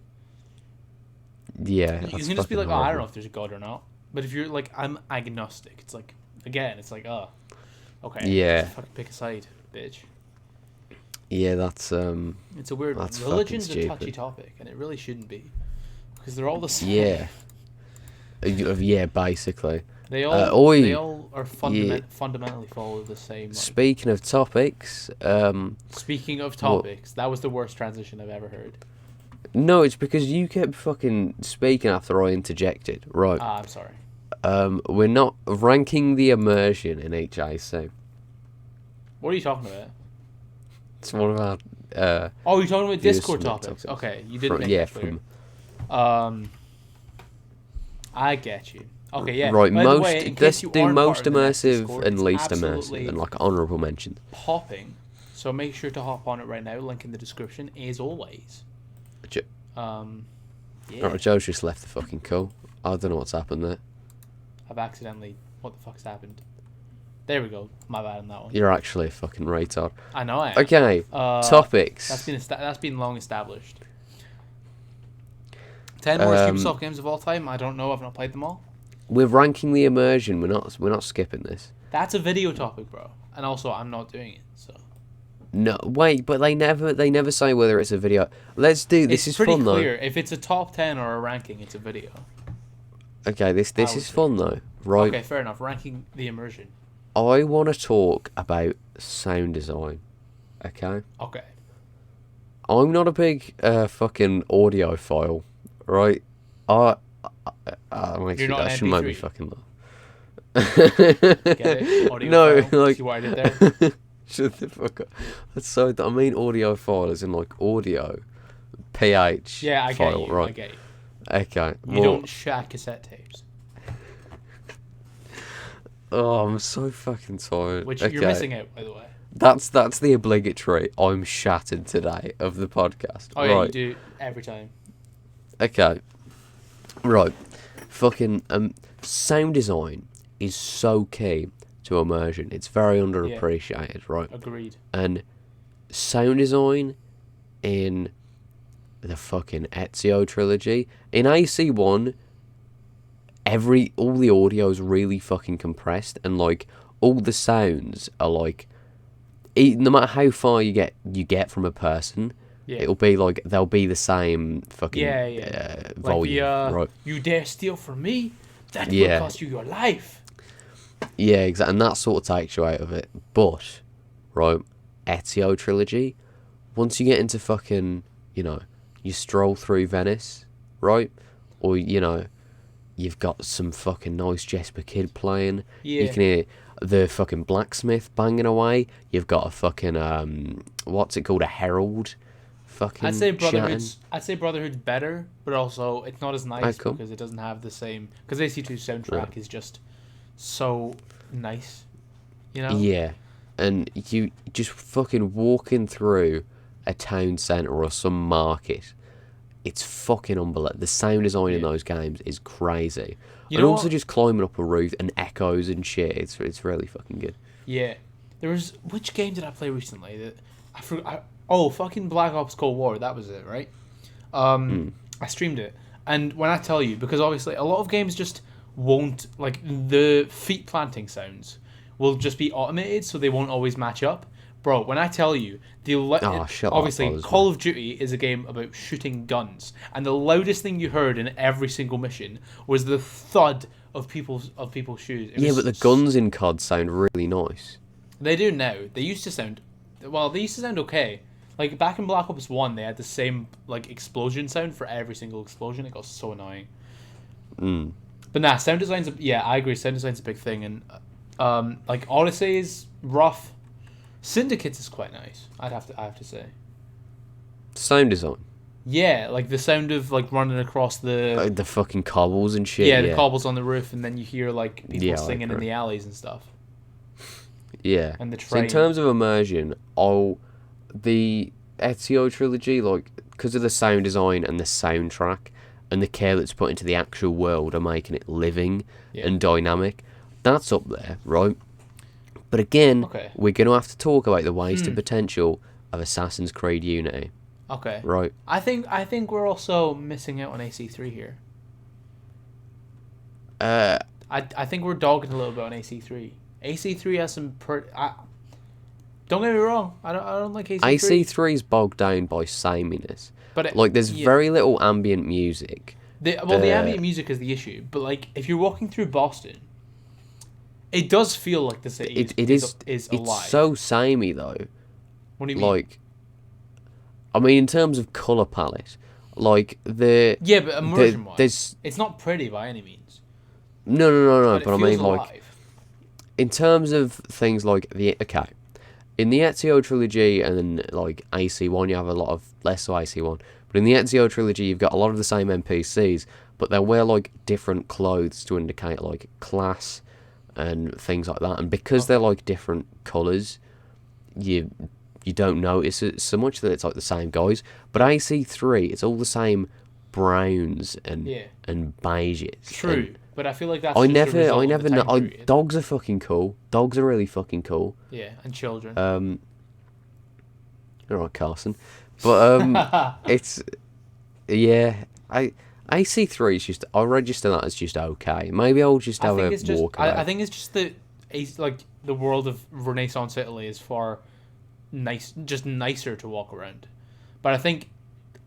Yeah, You that's can just be like, fucking oh, I don't horrible. know if there's a God or not. But if you're like, I'm agnostic, it's like, again, it's like, oh, okay, Yeah. just fucking pick a side, bitch. Yeah, that's It's a weird one. That's Religion's fucking a touchy stupid. topic, and it really shouldn't be, because they're all the same. yeah. Yeah, basically. They Oi. all are fundamentally follow the same. Like, Speaking of topics, speaking of topics, that was the worst transition I've ever heard. no, it's because you kept fucking speaking after I interjected. Right. Ah, I'm sorry. We're not ranking the immersion in each AC. What are you talking about? It's one of our Oh, you're talking about Views Discord from topics. topics. Okay, you didn't make yeah, that clear. from I get you. Okay, yeah. right. By the Most way, in let's case you do aren't most part of the next immersive Discord, and it's least absolutely immersive and like honourable mentions. popping. So make sure to hop on it right now. Link in the description, as always. Jo- Yeah. Alright, Joe's just left the fucking call. I don't know what's happened there. I've accidentally. What the fuck's happened? There we go. My bad on that one. You're actually a fucking retard. I know I am. Okay, topics. That's been long established. 10 worst Ubisoft games of all time. I don't know. I've not played them all. We're ranking the immersion. We're not skipping this. That's a video topic, bro. And also, I'm not doing it. So No, wait, but they never say whether it's a video. Let's do this. it's Is pretty fun clear. If it's a top 10 or a ranking, it's a video. though. Okay, this would is say. fun though, right? Okay, fair enough. Ranking the immersion. I want to talk about sound design. Okay, Okay. I'm not a big fucking audiophile, right? I You're not an that should make me MP3. fucking laugh. Get it? Audio No, file. like See what I did there? shut the fuck up. That's so. I mean, audiophile as in like audio, PH. Yeah, I get file, you. right? I get you. Okay. You don't share cassette tapes, Oh, I'm so fucking tired. which okay. you're missing out, by the way. That's the obligatory I'm shattered today of the podcast. Oh yeah, right. you do every time. Okay. Right. Fucking sound design is so key to immersion. It's very underappreciated, right? Agreed. And sound design in the fucking Ezio trilogy. In AC1, all the audio is really fucking compressed, and like all the sounds are like no matter how far you get from a person, Yeah. it'll be like they'll be the same fucking Yeah. volume, right? You dare steal from me? That Yeah. will cost you your life. Yeah, exactly, and that sort of takes you out of it. But right, Ezio trilogy, once you get into fucking, you stroll through Venice, right, or you've got some fucking nice Jesper Kid playing. Yeah. You can hear the fucking blacksmith banging away. You've got a fucking what's it called, a herald, fucking. I'd say chatting. Brotherhood's better, but also it's not as nice cool. because it doesn't have the same. Because AC2 soundtrack is just so nice, Yeah, and you just fucking walking through a town centre or some market. It's fucking unbelievable. The sound design in those games is crazy. You And know also what? just climbing up a roof and echoes and shit. It's really fucking good. Yeah. There was which game did I play recently that I forgot? Oh, fucking Black Ops Cold War. That was it, right? I streamed it, and when I tell you, because obviously a lot of games just won't, like, the feet planting sounds will just be automated, so they won't always match up. Bro, when I tell you, shut up, obviously Buzz, Call of Duty is a game about shooting guns, and the loudest thing you heard in every single mission was the thud of people's shoes. It Yeah, was but the guns in COD sound really nice. They do now. They used to sound okay. Like back in Black Ops 1, they had the same like explosion sound for every single explosion. It got so annoying. But nah, sound design's I agree. Sound design's a big thing, and like Odyssey is rough. Syndicates is quite nice. I have to say. Sound design. Yeah, like the sound of like running across Like the fucking cobbles and shit. Yeah, the cobbles on the roof, and then you hear like people Yeah, singing in the alleys and stuff. Yeah. And the So train. in terms of immersion, the Ezio trilogy, like, because of the sound design and the soundtrack and the care that's put into the actual world and making it living and dynamic, that's up there, right? But again, we're going to have to talk about the wasted potential of Assassin's Creed Unity. Okay. Right. I think we're also missing out on AC3 here. I think we're dogging a little bit on AC3. AC3 has some don't get me wrong. I don't like AC3. AC3 is bogged down by sameness. But like there's very little ambient music. The ambient music is the issue. But like if you're walking through Boston, it does feel like the city is alive. It's so samey though. What do you mean? Like, I mean, in terms of color palette, like but immersion wise, it's not pretty by any means. No. But I mean, alive. like, in terms of things like in the Ezio trilogy and then like AC1, you have a lot of less of AC1. But in the Ezio trilogy, you've got a lot of the same NPCs, but they wear like different clothes to indicate like class and things like that. And because they're like different colors, you don't notice it so much that it's like the same guys. But AC3, it's all the same browns and beiges. True, but I feel like that's. I never know. Dogs are fucking cool. Dogs are really fucking cool. Yeah, and children. All right, Carson, but it's AC3 is just. I'll register that as just okay. Maybe I'll just have a walk. I think it's just the world of Renaissance Italy is far nicer to walk around. But I think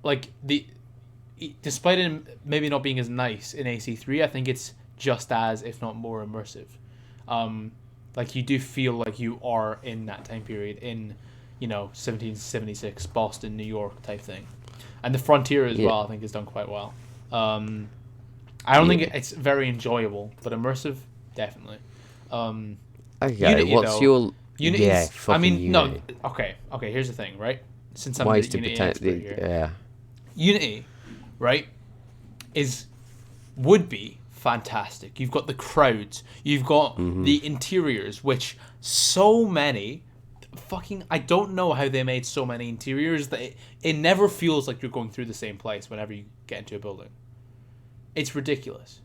like despite it maybe not being as nice in AC3, I think it's just as, if not more, immersive. Like you do feel like you are in that time period in 1776 Boston, New York type thing, and the frontier as well. I think is done quite well. I don't think it's very enjoyable, but immersive, definitely. Okay, Unity, what's your Unity? I mean, Unity. no. Okay. Here's the thing, right? Since I'm the Unity expert here, Unity, right, would be fantastic. You've got the crowds, you've got the interiors, which so many. I don't know how they made so many interiors that it never feels like you're going through the same place whenever you get into a building. It's ridiculous.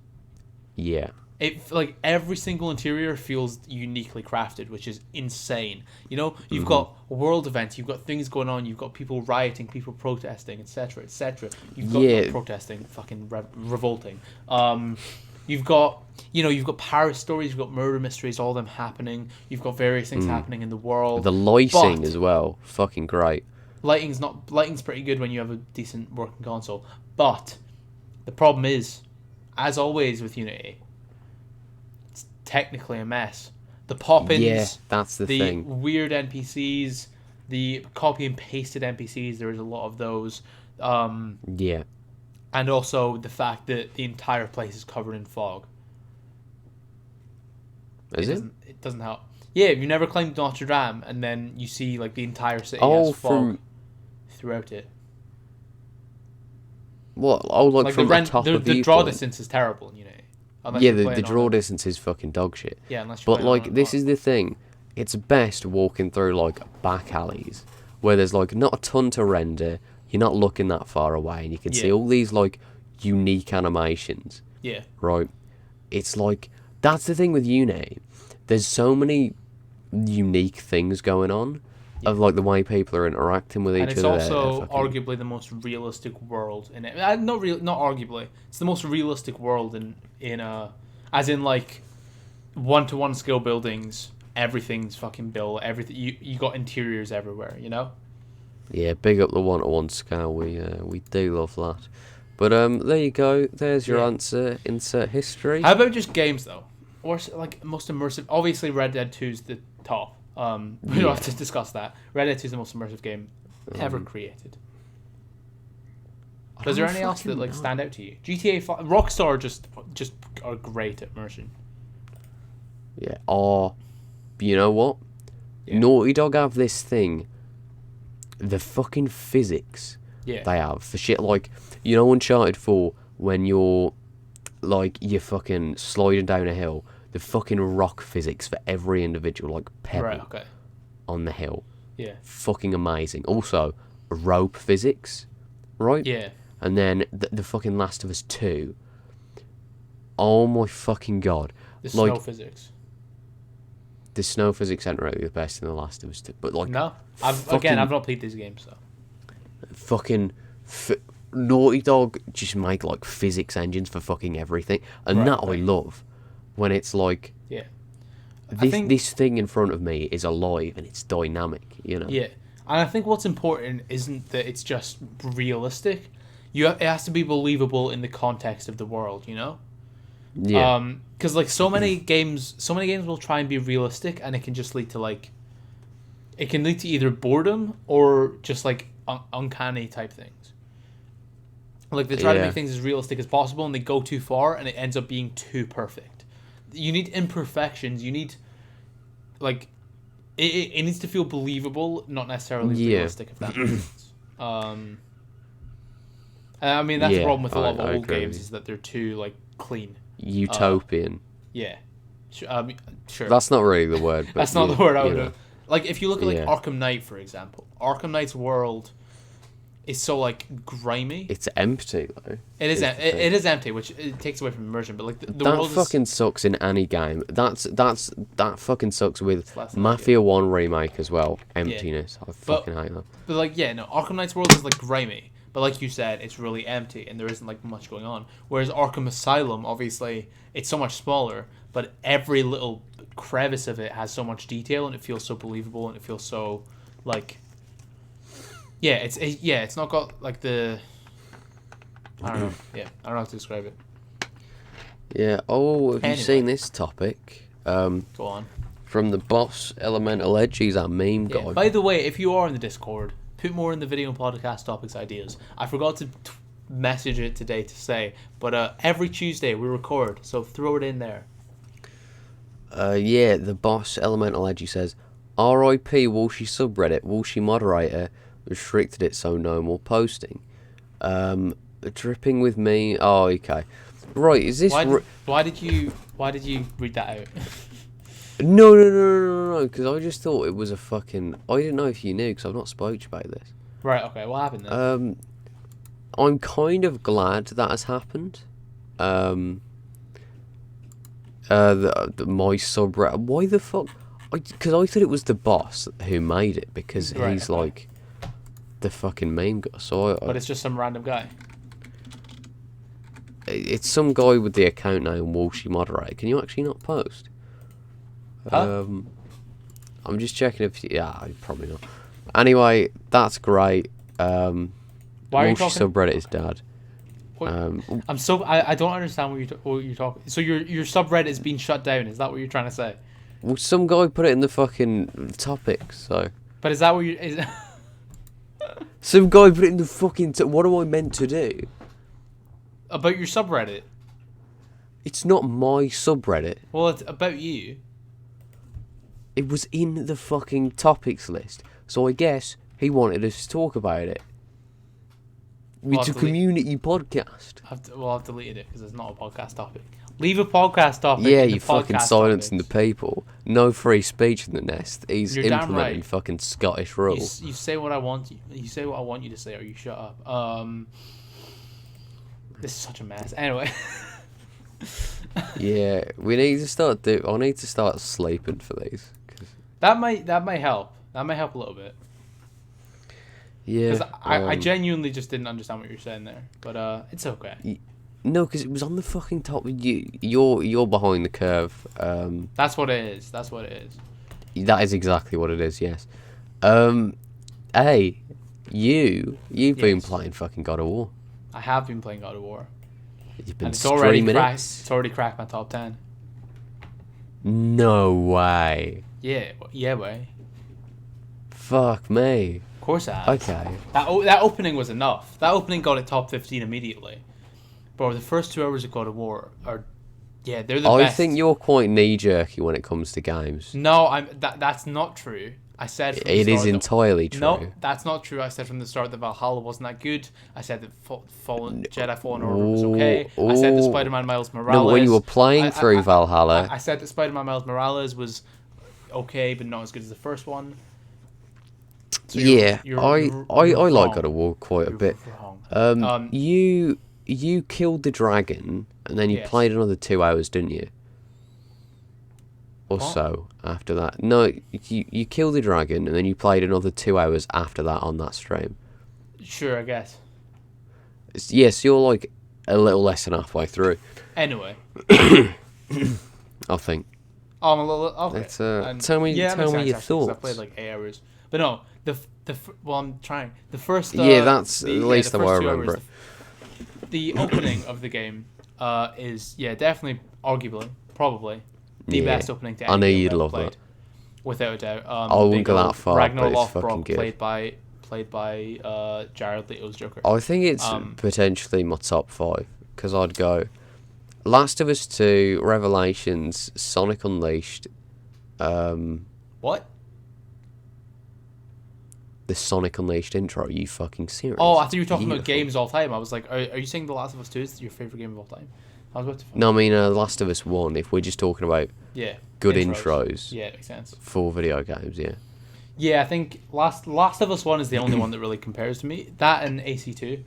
Yeah. It like every single interior feels uniquely crafted, which is insane. You've got world events, you've got things going on, you've got people rioting, people protesting, etc., etc. You've got not protesting, fucking revolting. You've got Paris stories, you've got murder mysteries, all of them happening. You've got various things happening in the world. The lighting as well, fucking great. Lighting's pretty good when you have a decent working console, but the problem is, as always with Unity, it's technically a mess. The pop-ins, that's the thing. The weird NPCs, the copy and pasted NPCs. There is a lot of those. And also the fact that the entire place is covered in fog. It doesn't help. Yeah, you never climbed Notre Dame, and then you see like the entire city has fog throughout it. What? Oh, like from the top of the draw distance is terrible in Unity. The draw distance is fucking dog shit. Yeah, unless you're But like this is the thing, it's best walking through like back alleys where there's like not a ton to render. You're not looking that far away, and you can see all these like unique animations. Yeah. Right. It's like that's the thing with Unity. There's so many unique things going on of like the way people are interacting with each other. And it's also arguably the most realistic world in it. Not arguably. It's the most realistic world in as in like 1-to-1 scale buildings. Everything's fucking built. Everything you got interiors everywhere. Yeah, big up the 1-to-1 scale. We do love that. But there you go. There's your answer. Insert history. How about just games though? Or like most immersive? Obviously, Red Dead 2's the top. We don't have to discuss that. Red Dead 2 is the most immersive game ever created. But is there anything else that like stand out to you? GTA 5, Rockstar just are great at immersion. Yeah. Or, you know what? Yeah. Naughty Dog have this thing. The fucking physics Yeah. they have for shit like, you know, Uncharted 4, when you're fucking sliding down a hill, the fucking rock physics for every individual like pebble on the hill. Yeah. Fucking amazing. Also, rope physics, right? Yeah. And then the fucking Last of Us 2. Oh my fucking god. The snow physics. The snow physics aren't really the best in The Last of Us 2. But like, no, I've not played these games, so. Fucking Naughty Dog just make like physics engines for fucking everything, and I love when it's like, yeah, this thing in front of me is alive and it's dynamic, you know. Yeah, and I think what's important isn't that it's just realistic. It has to be believable in the context of the world, you know. Yeah. Because like so many games will try and be realistic, and it can just lead to like, it can lead to either boredom or just like uncanny type things. Like they try to make things as realistic as possible, and they go too far, and it ends up being too perfect. You need imperfections. You need, like, it needs to feel believable, not necessarily realistic. If that makes sense. I mean that's the problem with a lot of old games is that they're too like clean. Utopian. Yeah. Sure. That's not really the word. But that's not the word I would do. Like, if you look at, like, Arkham Knight, for example. Arkham Knight's world is so, like, grimy. It's empty, though. It is empty, which it takes away from immersion. But, like, the world fucking sucks in any game. That fucking sucks with Mafia 1 Remake as well. Emptiness. I fucking hate that. But, like, Arkham Knight's world is, like, grimy. But like you said, it's really empty, and there isn't, like, much going on. Whereas Arkham Asylum, obviously, it's so much smaller, but every little crevice of it has so much detail, and it feels so believable, and it feels so, like, it's not got like the, I don't know, I don't know how to describe it. Yeah. Oh, have you seen this topic? Go on. From the boss Elemental Edge, he's our meme guy. By the way, if you are in the Discord, put more in the video and podcast topics ideas. I forgot to message it today to say, but every Tuesday we record, so throw it in there. The boss Elemental Edgy says, R.I.P. Walshie subreddit, Walshie moderator restricted it so no more posting. Dripping with me. Oh, okay. Right, is this? Why did you read that out? No, because I just thought it was a fucking. I didn't know if you knew because I've not spoke to you about this. Right. Okay. What happened then? I'm kind of glad that has happened. My subreddit. Why the fuck? Because I thought it was the boss who made it because he's like the fucking meme guy. So but it's just some random guy. It's some guy with the account name Walshie moderator. Can you actually not post? Huh? I'm just checking if. Probably not. Anyway, that's great. Why are you talking? Subreddit is dead. I don't understand what you're talking. So your subreddit is being shut down. Is that what you're trying to say? Well, some guy put it in the fucking topics. So. But is that what you? Is... Some guy put it in the fucking. What am I meant to do? About your subreddit. It's not my subreddit. Well, it's about you. It was in the fucking topics list, so I guess he wanted us to talk about it. It's a community podcast. I've deleted it because it's not a podcast topic. Leave a podcast topic. Yeah, you fucking silencing the people. No free speech in the nest. He's You're implementing fucking Scottish rules. You say what I want. You say what I want you to say, or you shut up. This is such a mess. Anyway. Yeah, we need to start. I need to start sleeping for these. That might help. That might help a little bit. Yeah. Because I genuinely just didn't understand what you were saying there, but it's okay. No, because it was on the fucking top. You're behind the curve. That's what it is. That's what it is. That is exactly what it is. Yes. Hey, you've been playing fucking God of War. I have been playing God of War. You've been it's already cracked my top 10. No way. Yeah, way. Fuck me. course it has. Okay. That opening was enough. That opening got it top 15 immediately. Bro, the first 2 hours of God of War are, they're the best. I think you're quite knee-jerky when it comes to games. No, that's not true. I said from the It start is entirely true. No, that's not true. I said from the start that Valhalla wasn't that good. I said that Jedi Fallen Order was okay. I said that Spider-Man Miles Morales... No, when you were playing through Valhalla... I said that Spider-Man Miles Morales was okay, but not as good as the first one. So I you're like God of War quite a bit. Wrong. You killed the dragon, and then you Yes. played another 2 hours, didn't you? Or What? so after that. No, you killed the dragon, and then you played another 2 hours after that on that stream. Sure, I guess. Yes, you're like a little less than halfway through, Anyway. I think. I'm a little... Okay. Let's, And- tell me that makes your sense, actually, 'cause I thoughts. played like 8 hours. But no, well, I'm trying. The first... That's at least the way I first 2 remember hours, it. The opening of the game is, definitely, arguably, probably, the best opening to any I know game you'd I've ever love played. that. Without a doubt. I wouldn't big go that old far, Ragnar but it's fucking Lothbrok, good. played by Jared Leto's Joker. I think it's potentially my top 5, because I'd go Last of Us 2, Revelations, Sonic Unleashed, What? the Sonic Unleashed intro. Are you fucking serious? Oh, I thought you were talking about Beautiful. games all time. I was like, are you saying The Last of Us 2 is your favourite game of all time? I was about to... No, I mean Last of Us 1, if we're just talking about Yeah. good intros Yeah, it makes sense. for video games, yeah. Yeah, I think Last of Us 1 is the only one that really compares to me. That and AC2.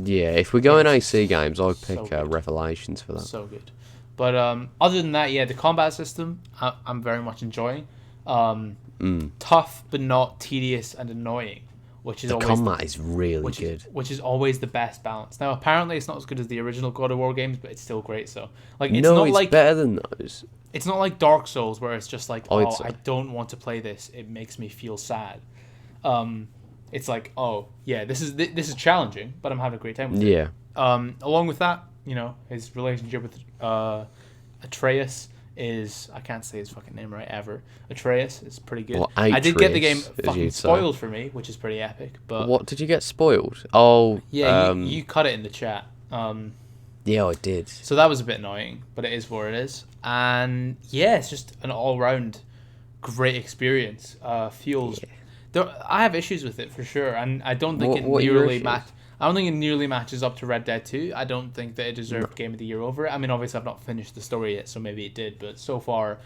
Yeah, if we're going AC games, I'd So pick good. Revelations for that. So good. But other than that, the combat system I'm very much enjoying. Tough but not tedious and annoying, which is The always combat is really good. which is always the best balance. Now apparently it's not as good as the original God of War games, but it's still great. So like it's No, not it's like better than those. it's not like Dark Souls where it's just like, I'd oh, say. I don't want to play this. It makes me feel sad. It's like, oh yeah, this is challenging, but I'm having a great time with it. Yeah. Along with that, his relationship with Atreus is, I can't say his fucking name right ever. Atreus is pretty good. Well, I did get the game Atreus, as fucking you'd say. spoiled for me, which is pretty epic. But What, did you get spoiled? Oh, yeah, you cut it in the chat. yeah, I did. So that was a bit annoying, but it is what it is. And yeah, it's just an all-round great experience. Feels. I have issues with it for sure, and I don't think What are your nearly issues? I don't think it nearly matches up to Red Dead 2. I don't think that it deserved Game of the Year over it. I mean, obviously, I've not finished the story yet, so maybe it did. But so far,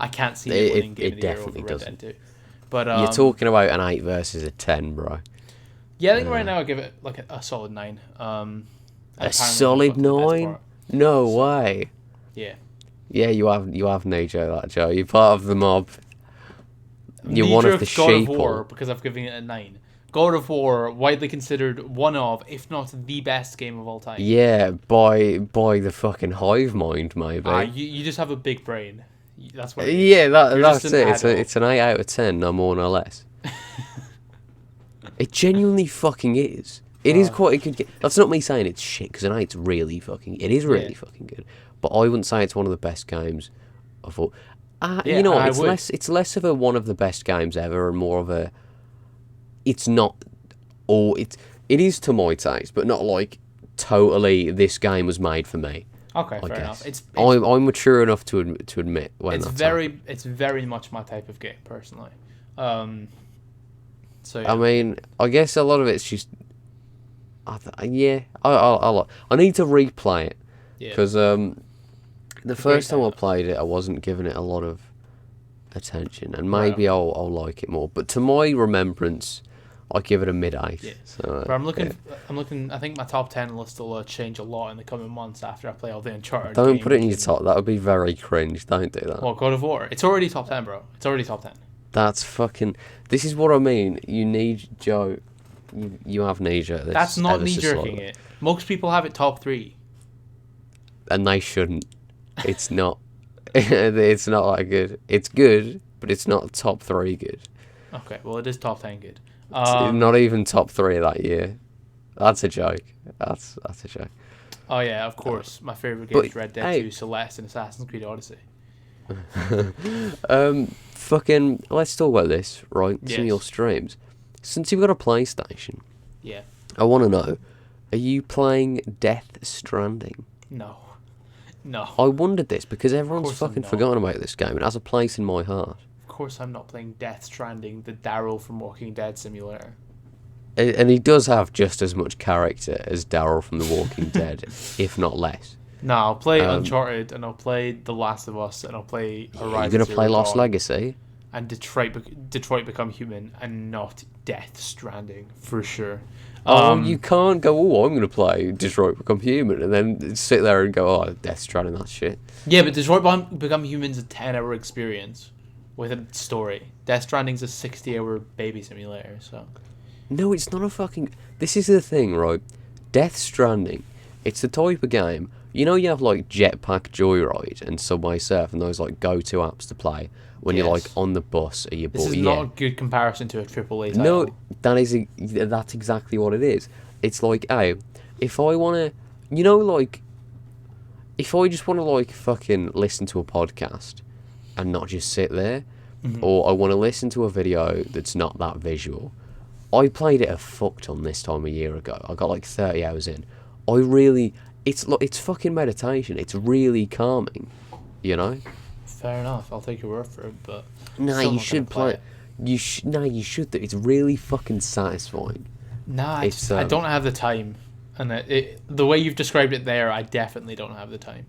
I can't see it winning Game of the Year over definitely Red doesn't. Dead 2. But You're talking about an 8 versus a 10, bro. yeah, I think right now I give it like a solid 9. A solid 9? No way. Yeah. Yeah, you have Nejo, that Joe. You're part of the mob. You're one of the God of War, sheeple. because I've given it a 9. God of War, widely considered one of, if not the best game of all time. Yeah, by the fucking hive mind, maybe. You just have a big brain. That's what. Yeah, that's just it. an It's an 8 out of 10, no more, no less. It genuinely fucking is. It is quite a good game. That's not me saying it's shit, because I know it's really fucking... It is really fucking good. But I wouldn't say it's one of the best games of all... you know what? It's less of a one of the best games ever and more of a... It's not all... It is to my taste, but not like totally this game was made for me. Okay, I fair guess. enough. I'm mature enough to admit when it's that's very happened. it's very much my type of game personally. So yeah. I mean, I guess a lot of it's just... I need to replay it. Yeah. Because the first time I time. played it, I wasn't giving it a lot of attention, and maybe I'll like it more. But to my remembrance, I give it a mid-8. Yeah. So, But I'm looking. I think my top 10 list will change a lot in the coming months after I play all the Uncharted. Don't put it in your games. top. That would be very cringe. Don't do that. Well, God of War. It's already top 10, bro. It's already top 10. That's fucking... This is what I mean. You need Joe... You have knee-jerk. That's not knee-jerking it. Most people have it top 3. And they shouldn't. It's not. It's not that good. It's good, but it's not top 3 good. Okay, well, it is top 10 good. It's not even top 3 that year. That's a joke. That's a joke. Oh, yeah, of course. My favourite game But, is Red Dead hey. 2, Celeste, and Assassin's Creed Odyssey. Fucking, let's talk about this, right? Some of your Yes. streams. Since you've got a PlayStation, Yeah. I want to know, are you playing Death Stranding? No. No. I wondered this because everyone's course I'm fucking not. forgotten about this game. It has a place in my heart. Of course, I'm not playing Death Stranding, the Daryl from Walking Dead simulator. And he does have just as much character as Daryl from The Walking Dead, if not less. No, I'll play Uncharted, and I'll play The Last of Us, and I'll play Horizon You're going to play Zero Lost Dawn, Legacy? and Detroit Become Human, and not Death Stranding, for sure. You can't go, oh, I'm going to play Detroit Become Human, and then sit there and go, oh, Death Stranding, that shit. Yeah, but Become Human's a 10-hour experience with a story. Death Stranding's a 60-hour baby simulator, so... No, it's not a fucking... This is the thing, right? Death Stranding, it's the type of game... You know you have, like, Jetpack Joyride and Subway Surf and those, like, go-to apps to play when you're, like, on the bus or you're bored. This is not a good comparison to a AAA title. No, that's exactly what it is. It's like, hey, if I want to... You know, like... If I just want to, like, fucking listen to a podcast and not just sit there, or I want to listen to a video that's not that visual... I played it a fuck ton this time a year ago. I got like 30 hours in. It's fucking meditation. It's really calming, you know. Fair enough. I'll take your word for it, but Nah, still you not should gonna play play. You should. It's really fucking satisfying. Nah, It's, I don't have the time, and the way you've described it there, I definitely don't have the time.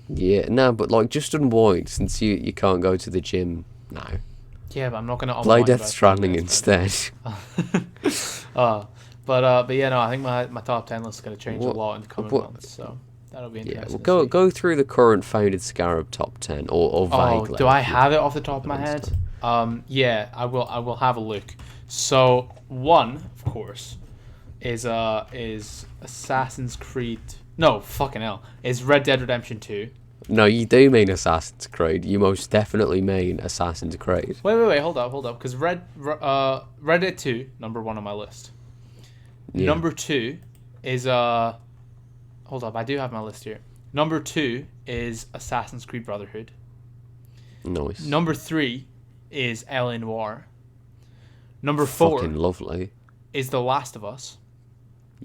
Yeah, no, but like just unwind since you can't go to the gym now. Yeah, but I'm not gonna Play unwind Death about Stranding playing Death instead. Stranding. But yeah, no, I think my top 10 list is gonna change a What- lot in the coming what- months, so that'll be Yeah, interesting. well, to see. go through the current founded Scarab top 10 or Oh, vaguely. do I have it off the top of my head? Yeah, I will have a look. So one, of course, is Assassin's Creed. No, fucking hell, is Red Dead Redemption 2. No, you do mean Assassin's Creed. You most definitely mean Assassin's Creed. Wait, hold up, because Red Dead 2, number 1 on my list. Yeah. Number 2 is hold up, I do have my list here. Number 2 is Assassin's Creed Brotherhood. Nice. Number 3 is L.A. Noire. Number 4 Fucking lovely. is The Last of Us.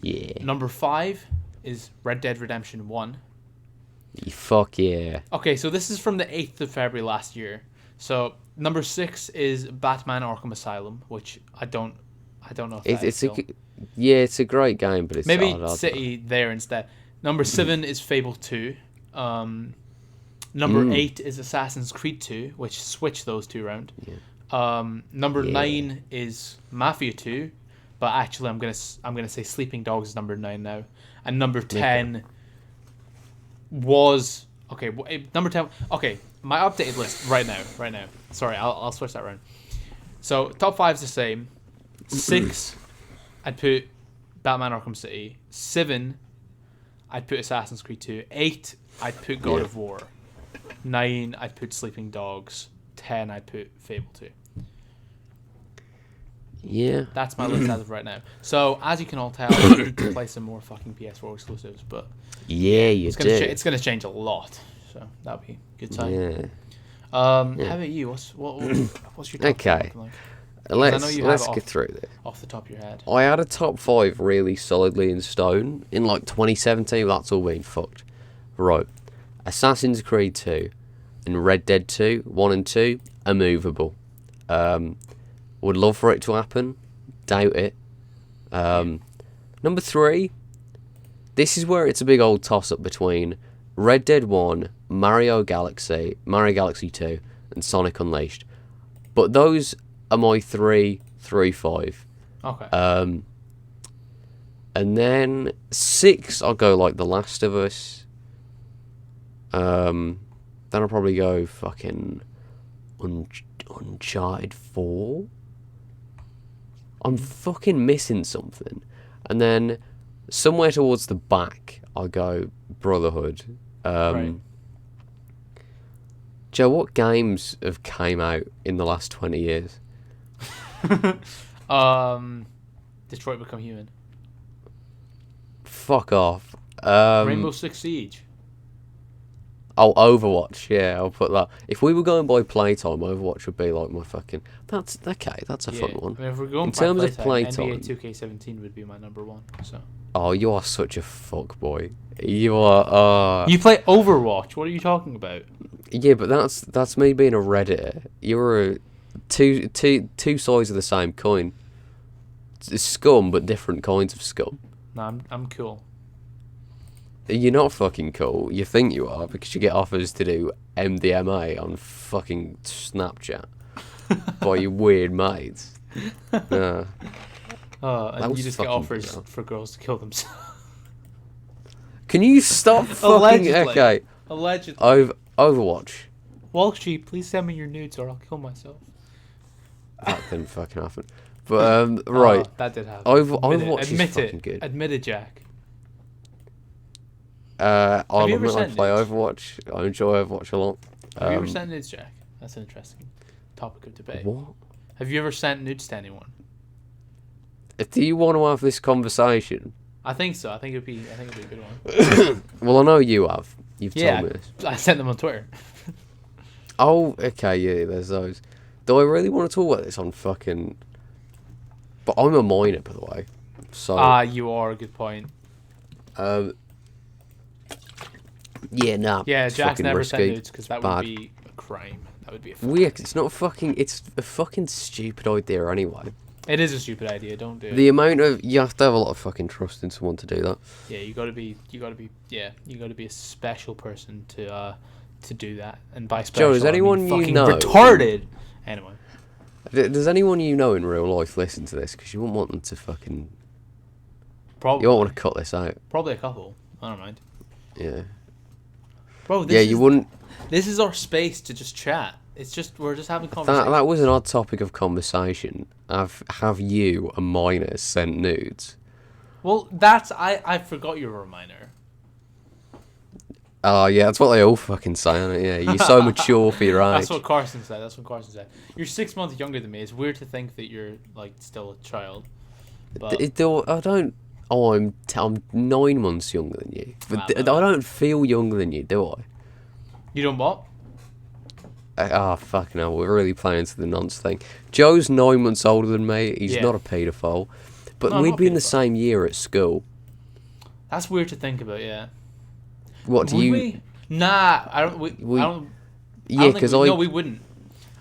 Yeah. Number 5 is Red Dead Redemption 1. Fuck yeah. Okay, so this is from the 8th of February last year. So number 6 is Batman Arkham Asylum, which I don't know if It's a great game, but it's maybe hard. City there instead. Number 7 is Fable 2. Number 8 is Assassin's Creed 2, which switched those two around. Yeah. Number Yeah. 9 is Mafia 2, but actually I'm gonna say Sleeping Dogs is number 9 now, and number 10 was number 10. Okay, my updated list right now. Sorry, I'll switch that around. So top 5 is the same. 6, I'd put Batman Arkham City. 7, I'd put Assassin's Creed 2. 8, I'd put God of War. 9, I'd put Sleeping Dogs. 10, I'd put Fable 2. Yeah. That's my list as of right now. So, as you can all tell, I need to play some more fucking PS4 exclusives, but Yeah, you it's do. it's gonna change a lot. So that'll be a good time. Yeah. How about you? What's your top Okay. looking like? I know you have Let's it get through this. off the top of your head. I had a top 5 really solidly in stone in like 2017. That's all been fucked. Right. Assassin's Creed 2 and Red Dead 2, 1 and 2, are movable. Would love for it to happen. Doubt it. Number 3. This is where it's a big old toss-up between Red Dead 1, Mario Galaxy 2, and Sonic Unleashed. But those are my 3, 5. Okay. And then 6, I'll go like The Last of Us. Then I'll probably go fucking Uncharted 4. I'm fucking missing something. And then somewhere towards the back, I'll go Brotherhood. Right. Joe, what games have came out in the last 20 years? Detroit Become Human. Fuck off. Rainbow Six Siege. Oh, Overwatch. Yeah, I'll put that. If we were going by playtime, Overwatch would be like my fucking. That's okay. That's a fun one. I mean, if we're going In by terms of playtime, playtime, NBA 2K17 would be my number one. So. Oh, you are such a fuck boy. You are. You play Overwatch. What are you talking about? Yeah, but that's me being a redditor. You're a two sides of the same coin. It's scum, but different kinds of scum. No, I'm cool. You're not fucking cool. You think you are because you get offers to do MDMA on fucking Snapchat by your weird mates. And That you was just get fucking offers bizarre. for girls to kill themselves. Can you stop fucking? Allegedly. Okay. Allegedly. Overwatch. Walshie, please send me your nudes or I'll kill myself. That didn't fucking happen. But right. That did happen. Overwatch Admit is fucking good. Admit it, Jack. I you ever play sent nudes? Overwatch. I enjoy Overwatch a lot. Have you ever sent nudes, Jack? That's an interesting topic of debate. What? Have you ever sent nudes to anyone? Do you want to have this conversation? I think so. I think it'd be a good one. Well, I know you have. You've Yeah, told me this. I sent them on Twitter. Oh, okay, yeah, there's those. Do I really want to talk about this on fucking... But I'm a minor, by the way. So... You are. Good point. Yeah, nah. Yeah, it's Jack's fucking never risky. sent nudes because that Bad. would be a crime. That would be a. Weird, 'cause it's not fucking... It's a fucking stupid idea anyway. It is a stupid idea. Don't do it. The amount of... You have to have a lot of fucking trust in someone to do that. Yeah, you gotta be a special person to do that. And by special, Joe, is anyone I mean you fucking know- retarded. Anyway, Does anyone you know in real life listen to this? Because you wouldn't want them to fucking... probably. You won't want to cut this out. Probably a couple. I don't mind. Yeah. Bro, You wouldn't... This is our space to just chat. It's just we're just having conversation. That was an odd topic of conversation. Have you, a minor, sent nudes? Well, I forgot you were a minor. Oh, yeah, that's what they all fucking say, isn't it? Yeah, you're so mature for your age. That's what Carson said. You're 6 months younger than me. It's weird to think that you're like still a child. But I don't... Oh, I'm 9 months younger than you. But I don't feel younger than you, do I? you don't what? Fucking hell, we're really playing into the nonce thing. Joe's 9 months older than me. He's Yeah. not a paedophile. But No, I'm we'd not be in the paedophile. same year at school. That's weird to think about. Yeah. What do Would you... we? Nah, I don't. I don't. Yeah, because no, we wouldn't.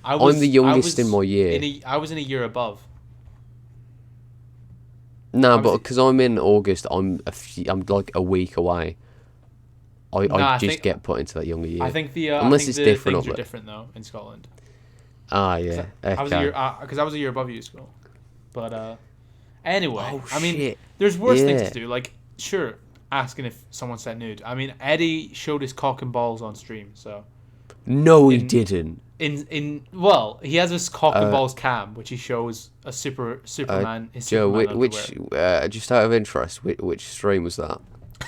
I'm the youngest in my year. I was in a year above. No, but because I'm in August, I'm like a week away. I just get put into that younger year. I think the Unless I think it's the different things of are it. different though in Scotland. Ah, yeah. I was a Okay. year because I was a year above you at school. But anyway, Oh, I mean, shit. there's worse things Yeah. to do. Like, sure, asking if someone sent nude. I mean, Eddie showed his cock and balls on stream, so No, he in- didn't. well, he has his cock and balls cam, which he shows a Superman. His Joe, Superman which just out of interest, which stream was that?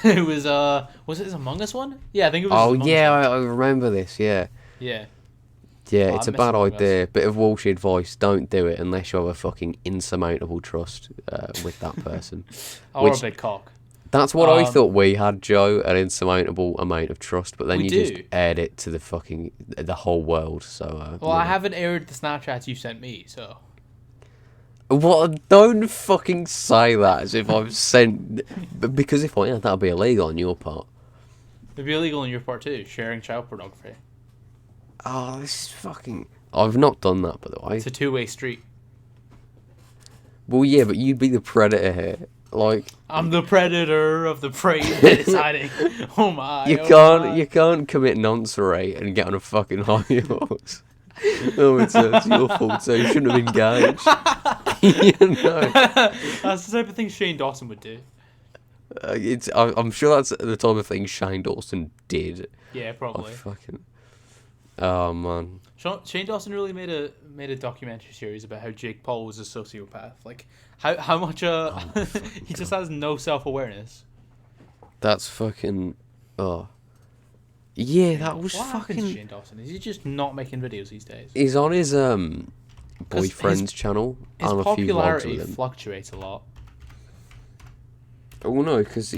underwear. It was it his Among Us one? Yeah, I think it was. Oh, his Among yeah, Us one. I remember this, yeah. Yeah. Yeah, Oh, it's I'm a bad missing Among idea. Bit of Walshie advice, don't do it unless you have a fucking insurmountable trust with that person. Or Which- a big cock. That's what I thought we had, Joe, an insurmountable amount of trust, but then We you do. just aired it to the whole world, so... Well, I haven't aired the Snapchats you sent me, so. What? Don't fucking say that as if I've sent... Because if I had, that'd be illegal on your part. It'd be illegal on your part too, sharing child pornography. Oh, this is fucking... I've not done that, by the way. It's a two-way street. Well, yeah, but you'd be the predator here. Like... I'm the predator of the prey that is hiding. Oh my! You oh my. you can't commit noncery and get on a fucking high horse. Oh, it's your fault, so you shouldn't have engaged. You know? That's the type of thing Shane Dawson would do. I'm sure that's the type of thing Shane Dawson did. Yeah, probably. Oh man. Shane Dawson really made a documentary series about how Jake Paul was a sociopath. Like how much he just has no self-awareness. That's fucking... Oh. Yeah, that was What happened to fucking... Shane Dawson? Is he just not making videos these days? He's on his boyfriend's channel. His On a few vlogs popularity with him. fluctuates a lot. Oh no, because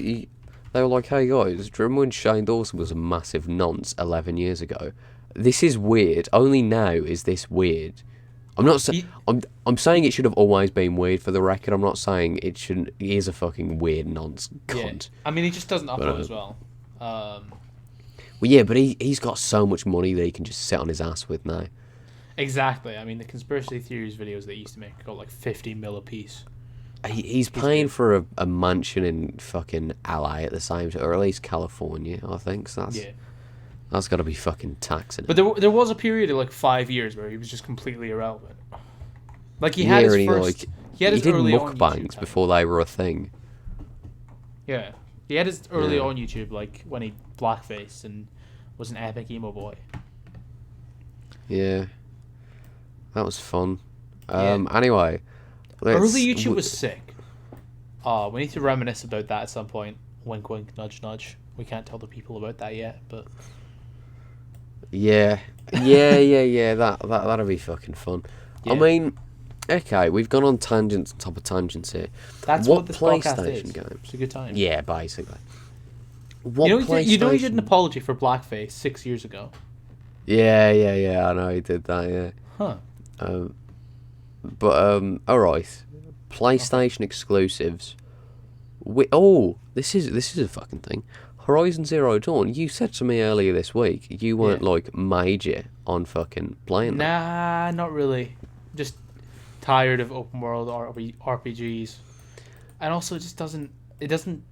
They were like, hey guys, do you remember when Shane Dawson was a massive nonce 11 years ago? This is weird. Only now is this weird. I'm not saying I'm saying it should have always been weird for the record. I'm not saying it shouldn't. He is a fucking weird nonce cunt. Yeah. I mean, he just doesn't upload as well. Well, yeah, but he's got so much money that he can just sit on his ass with now. Exactly. I mean, the conspiracy theories videos they used to make got like 50 mil a piece. He's paying for a mansion in fucking LA at the same time, or at least California, I think. So that's got to be fucking taxing. But there was a period of like 5 years where he was just completely irrelevant. Like he had his first. He did mukbangs before they were a thing. Yeah, he had his early on YouTube, like when he blackfaced and was an epic emo boy. Yeah, that was fun. Anyway, early YouTube was sick. We need to reminisce about that at some point. Wink, wink, nudge, nudge. We can't tell the people about that yet, but yeah. That'll be fucking fun. Yeah. I mean, okay, we've gone on tangents on top of tangents here. That's what this podcast is. Games? It's a good time. Yeah, basically. You know, he did an apology for blackface 6 years ago. Yeah. I know he did that. Yeah. Huh. All right. PlayStation exclusives. This is a fucking thing. Horizon Zero Dawn. You said to me earlier this week you weren't like major on fucking playing that. Nah, not really. Just tired of open world RPGs, and also it just doesn't. It doesn't.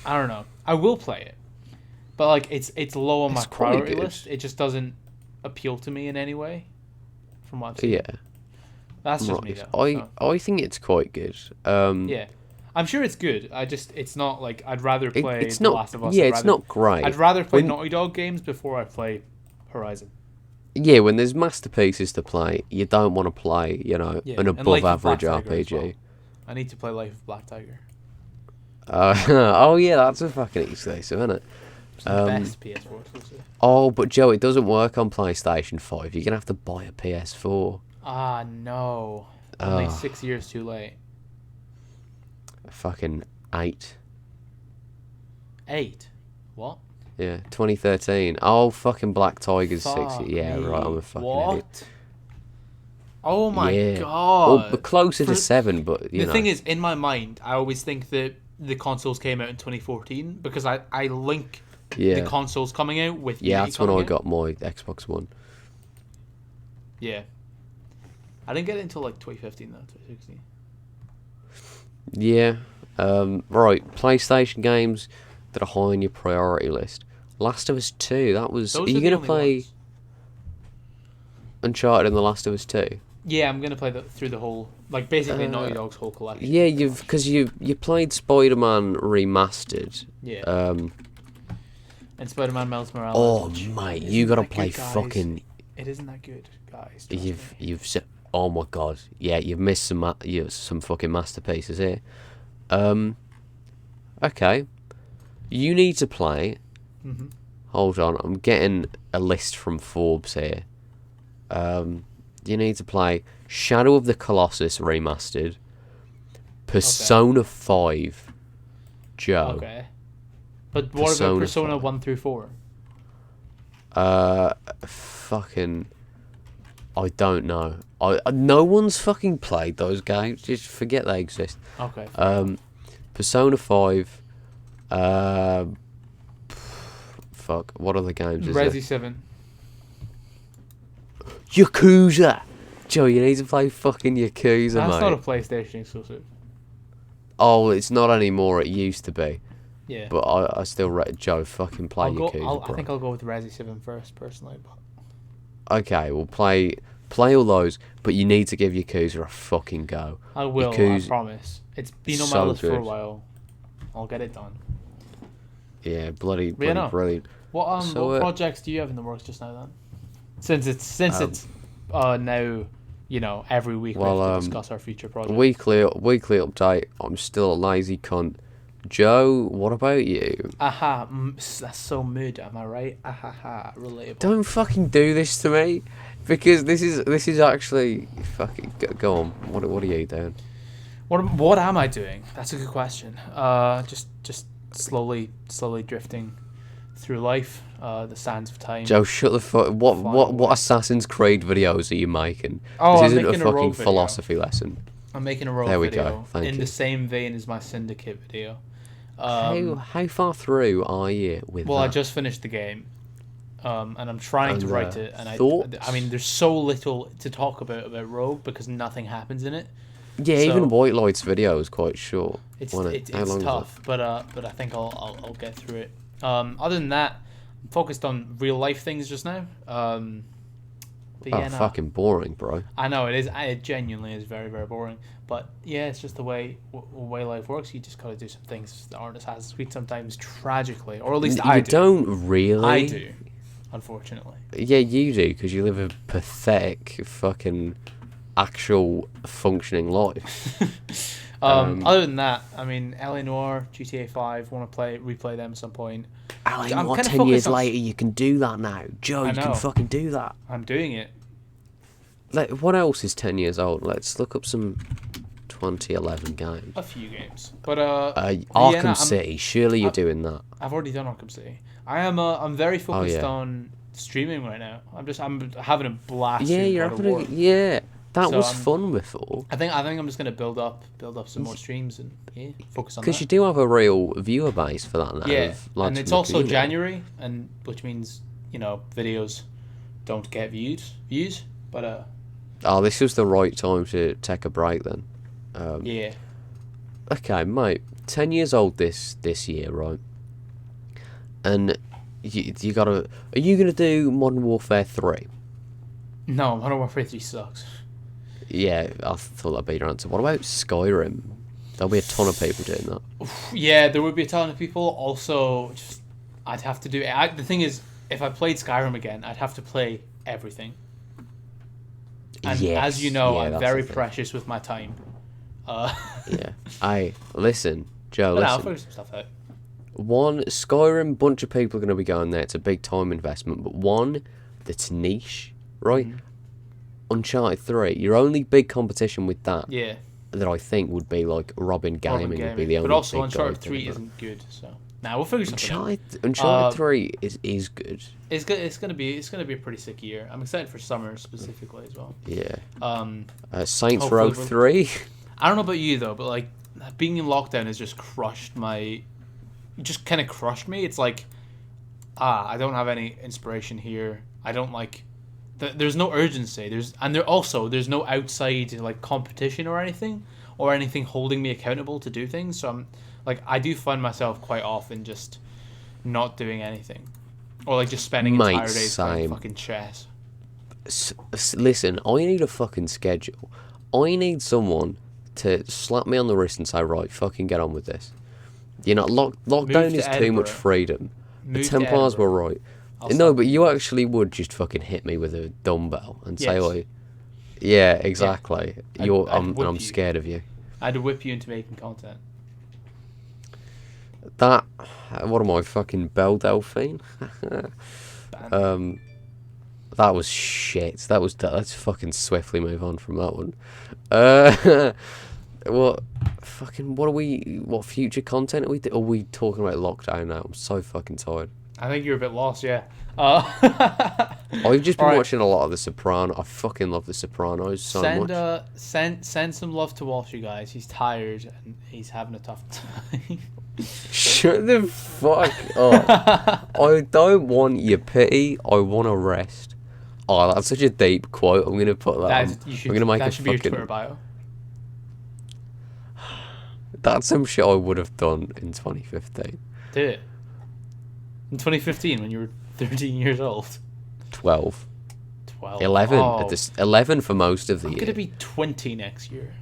I don't know. I will play it, but like it's low on my priority list. It just doesn't appeal to me in any way. From what I've seen. Yeah. That's just me though. I think it's quite good. Yeah. I'm sure it's good. It's not like I'd rather play The Last of Us. Yeah, it's not great. I'd rather play Naughty Dog games before I play Horizon. Yeah, when there's masterpieces to play, you don't want to play, an above average RPG. Well. I need to play Life of Black Tiger. Oh yeah, that's a fucking exclusive, isn't it? It's the best PS4 exclusive. Oh, but Joe, it doesn't work on PlayStation 5. You're gonna have to buy a PS4. Ah, no. Only 6 years too late. Fucking 8. 8? What? Yeah, 2013. Oh, fucking Black Tiger's 6. Yeah, right, I'm a fucking idiot. Oh my god. Well, closer to 7, but the thing is, in my mind, I always think that the consoles came out in 2014 because I link the consoles coming out with that's when I got my Xbox One. Yeah. I didn't get it until like 2015 though, 2016. Yeah. Right, PlayStation games that are high on your priority list. Last of Us 2, that was... Are you going to play Uncharted and The Last of Us 2? Yeah, I'm going to play through the whole... Like, basically Naughty Dog's whole collection. Yeah, because you played Spider-Man Remastered. Yeah. And Spider-Man Miles Morales. Oh, mate, you got to play fucking... It isn't that good, guys. You've said... Oh my god, yeah, you've missed some fucking masterpieces here. Okay, you need to play. Mm-hmm. Hold on, I'm getting a list from Forbes here. You need to play Shadow of the Colossus Remastered, Persona 5, Joe. Okay. But what about Persona 1 through 4? Fucking... I don't know. No one's fucking played those games. Just forget they exist. Okay. Persona 5. Fuck. What other games is Resi 7. Yakuza! Joe, you need to play fucking Yakuza, mate. That's not a PlayStation exclusive. Oh, it's not anymore. It used to be. Yeah. But I still... Joe, fucking play Yakuza, bro. I think I'll go with Resi 7 first, personally. But... Okay, we'll play all those, but you need to give Yakuza a fucking go. I will, I promise. It's been on my list for a while. I'll get it done. Yeah, bloody brilliant. What projects do you have in the works just now then? Since it's now, every week we have to discuss our future projects. Weekly update. I'm still a lazy cunt. Joe, what about you? Aha, that's so mood, am I right? Aha, relatable. Don't fucking do this to me, because this is actually fucking go on. What are you doing? What am I doing? That's a good question. Just slowly drifting through life, the sands of time. Joe, shut the fuck. What Assassin's Creed videos are you making? Oh, this I'm isn't a making a fucking rogue video. philosophy lesson. I'm making a rogue There we video go. Thank in you. the same vein as my Syndicate video. How far through are you with Well, that? I just finished the game, and I'm trying to write it. And thoughts? I mean, there's so little to talk about Rogue because nothing happens in it. Yeah, So, even White Light's video is quite short. It's How long is tough, but I think I'll get through it. Other than that, I'm focused on real life things just now. But yeah, no, fucking boring, bro. I know it is. It genuinely is very, very boring. But yeah, it's just the way life works. You just gotta do some things that aren't Assassin's Creed sometimes, tragically, or at least I do. Don't really. I do, unfortunately. Yeah, you do, because you live a pathetic fucking actual functioning life. Other than that, I mean, LA Noire, GTA 5, want to replay them at some point. Alan, what, 10 years later, you can do that now. Joe, you can fucking do that. I'm doing it. What else is 10 years old? Let's look up some 2011 games. A few games. But, Arkham City, surely you're doing that. I've already done Arkham City. I'm very focused on streaming right now. I'm having a blast. Yeah, you're having that was fun before. I think I'm just gonna build up some more streams and focus on that. Because you do have a real viewer base for that now. Yeah, and it's also January, and which means videos don't get views. But this was the right time to take a break then. Yeah. Okay, mate. 10 years old this year, right? And you gotta. Are you gonna do Modern Warfare 3? No, Modern Warfare 3 sucks. Yeah, I thought that'd be your answer. What about Skyrim? There'll be a ton of people doing that. Yeah, there would be a ton of people. Also, I'd have to do it. The thing is, if I played Skyrim again, I'd have to play everything. And as you know, I'm very precious with my time. Yeah. Listen, Joe, listen. I'll figure some stuff out. One, Skyrim, bunch of people are going to be going there. It's a big time investment. But one that's niche, right? Mm-hmm. Uncharted 3, your only big competition with that, that I think would be like Robin Gaming would be the only. But also, Uncharted 3 isn't good, so we'll figure something out. Uncharted 3 is good. It's good. It's gonna be a pretty sick year. I'm excited for summer specifically as well. Yeah. Saints Row 3. I don't know about you though, but like being in lockdown has just crushed me. It's like, I don't have any inspiration here. I don't like. There's no urgency. There's no outside like competition or anything holding me accountable to do things. So I'm like, I do find myself quite often just not doing anything, or like just spending entire days playing fucking chess. Listen, I need a fucking schedule. I need someone to slap me on the wrist and say, right, fucking get on with this. Lockdown is too much freedom. The Templars were right. No, but you actually would just fucking hit me with a dumbbell and say, like, yeah, exactly. Yeah. I'm scared of you. I'd whip you into making content. What am I, fucking Belle Delphine? That was shit. Let's fucking swiftly move on from that one. What future content are we talking about lockdown now? I'm so fucking tired. I think you're a bit lost, yeah. I've just been watching a lot of The Sopranos. I fucking love The Sopranos so much. Send some love to Walshie, guys. He's tired and he's having a tough time. Shut the fuck up. I don't want your pity. I want to rest. Oh, that's such a deep quote. I'm gonna put that. I'm gonna make that should be your Twitter bio. That's some shit I would have done in 2015. Did it? In 2015, when you were 13 years old? 12. 11. Oh. 11 for most of the year. I'm going to be 20 next year.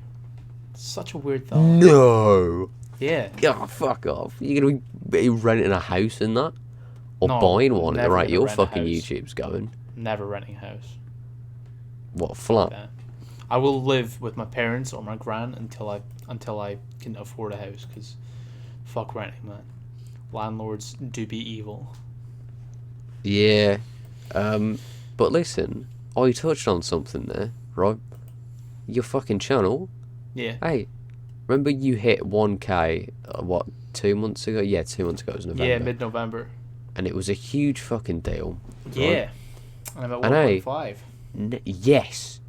It's such a weird thought. No. Yeah. Oh, fuck off. You're going to be renting a house in that? Or buying one at the rate your fucking YouTube's going? Never renting a house. What, flat? Yeah. I will live with my parents or my gran until I can afford a house, because fuck renting, man. Landlords do be evil. Yeah. But listen, I touched on something there, right? Your fucking channel. Yeah. Hey, remember you hit 1K, what, 2 months ago? Yeah, 2 months ago, it was November. Yeah, mid-November. And it was a huge fucking deal. Yeah. Right? And I'm at And 1.5. Yes.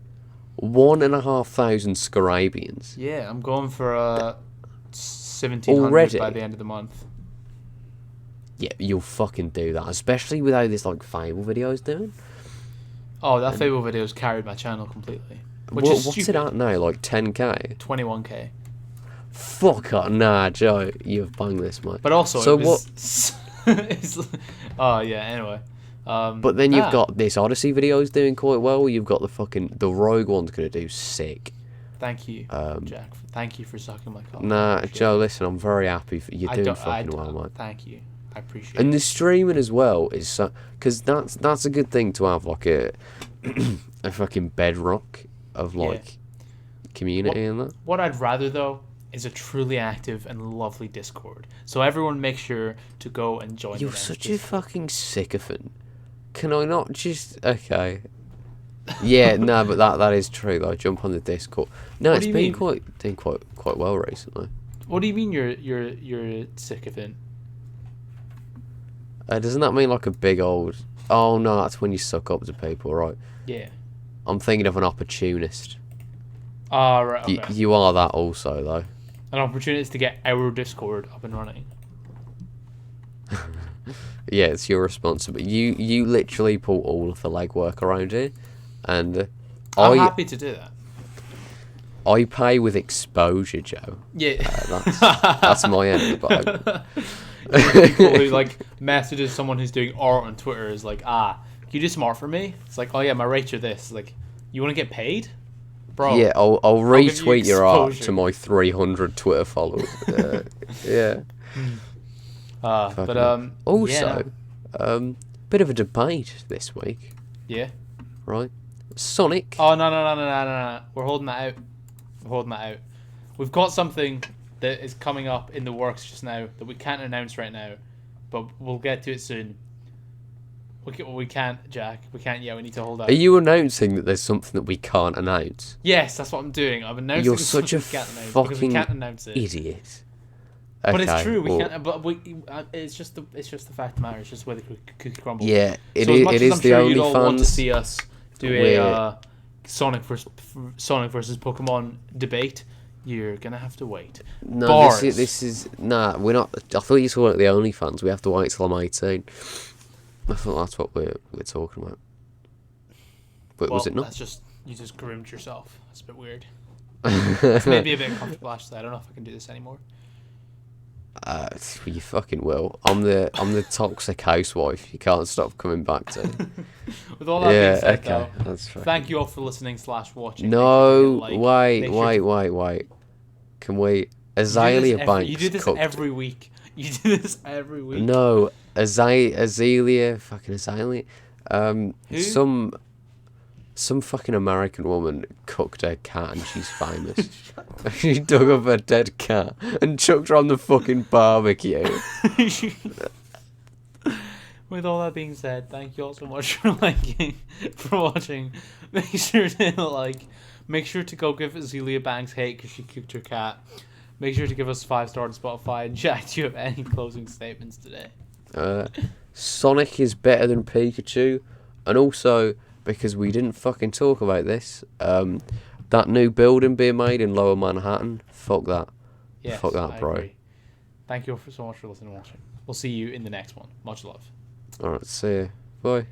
1,500 Scarabians. Yeah, I'm going for 1,700 Already? by the end of the month. Yeah, you'll fucking do that. Especially with how this, like, Fable video is doing. Oh, that Fable video's carried my channel completely. Which is What's stupid. it at now? Like 10K? 21k. Fuck off. Nah, Joe. You've banged this, mate. But also, So it was... oh, yeah, anyway. But then you've got this Odyssey video's doing quite well. You've got the Rogue one's going to do sick. Thank you, Jack. Thank you for sucking my cock. Nah, Joe, listen, I'm very happy for you're doing fucking well, mate. Thank you. I appreciate it. And the streaming as well is so... Because that's a good thing to have, like, a fucking bedrock of, like, community and that. What I'd rather, though, is a truly active and lovely Discord. So everyone make sure to go and join. You're such a fucking sycophant. Can I not just... Okay. Yeah, no, but that is true, though. Jump on the Discord. No, it's been doing quite well recently. What do you mean you're a sycophant? Doesn't that mean like a big old... Oh, no, that's when you suck up to people, right? Yeah. I'm thinking of an opportunist. Ah, right, okay. You are that also, though. An opportunity to get our Discord up and running. Yeah, it's your responsibility. You literally pull all of the legwork around here, and I'm happy to do that. I pay with exposure, Joe. Yeah, that's my end of the boat. People who like messages someone who's doing art on Twitter is like, can you do some art for me? It's like, oh yeah, my rates are this. Like, you want to get paid, bro? Yeah, I'll retweet your art exposure. to my 300 Twitter followers. Yeah. But also, bit of a debate this week, yeah. right? Sonic. Oh no! We're holding that out. We've got something that is coming up in the works just now that we can't announce right now, but we'll get to it soon. We can't, Jack. We can't yet. We need to hold out. Are you announcing that there's something that we can't announce? Yes, that's what I'm doing. I'm announcing. You're such a we can't announce it. Idiot. But Okay, it's true. We can't. But it's just the fact of the matter. It's just where the cookie crumbles. Yeah, it as is I'm the sure only you'd all want to fans. see us do a Sonic versus Pokemon debate. You're gonna have to wait. No, Bars. this is nah. We're not. I thought you were the only fans. We have to wait till I'm 18. I thought that's what we're talking about. But was it not? That's just you just groomed yourself. That's a bit weird. It's maybe a bit uncomfortable. Actually, I don't know if I can do this anymore. You fucking will. I'm the toxic housewife. You can't stop coming back to. With all that being said, okay, though, that's fine. thank you all for listening / watching. No, wait. Can we? Azalea Banks. You do this every week. You do this every week. No, Azalea, fucking Azalea. Who? Some fucking American woman cooked her cat and she's famous. She dug up a dead cat and chucked her on the fucking barbecue. With all that being said, thank you all so much for watching. Make sure to go give Azalea Banks hate because she cooked her cat. Make sure to give us 5 stars on Spotify. And Jack, do you have any closing statements today? Sonic is better than Pikachu, and also because we didn't fucking talk about this, that new building being made in Lower Manhattan. Fuck that. Yes, fuck that, bro. Agree. Thank you all so much for listening and watching. We'll see you in the next one. Much love. Alright, see you. Bye.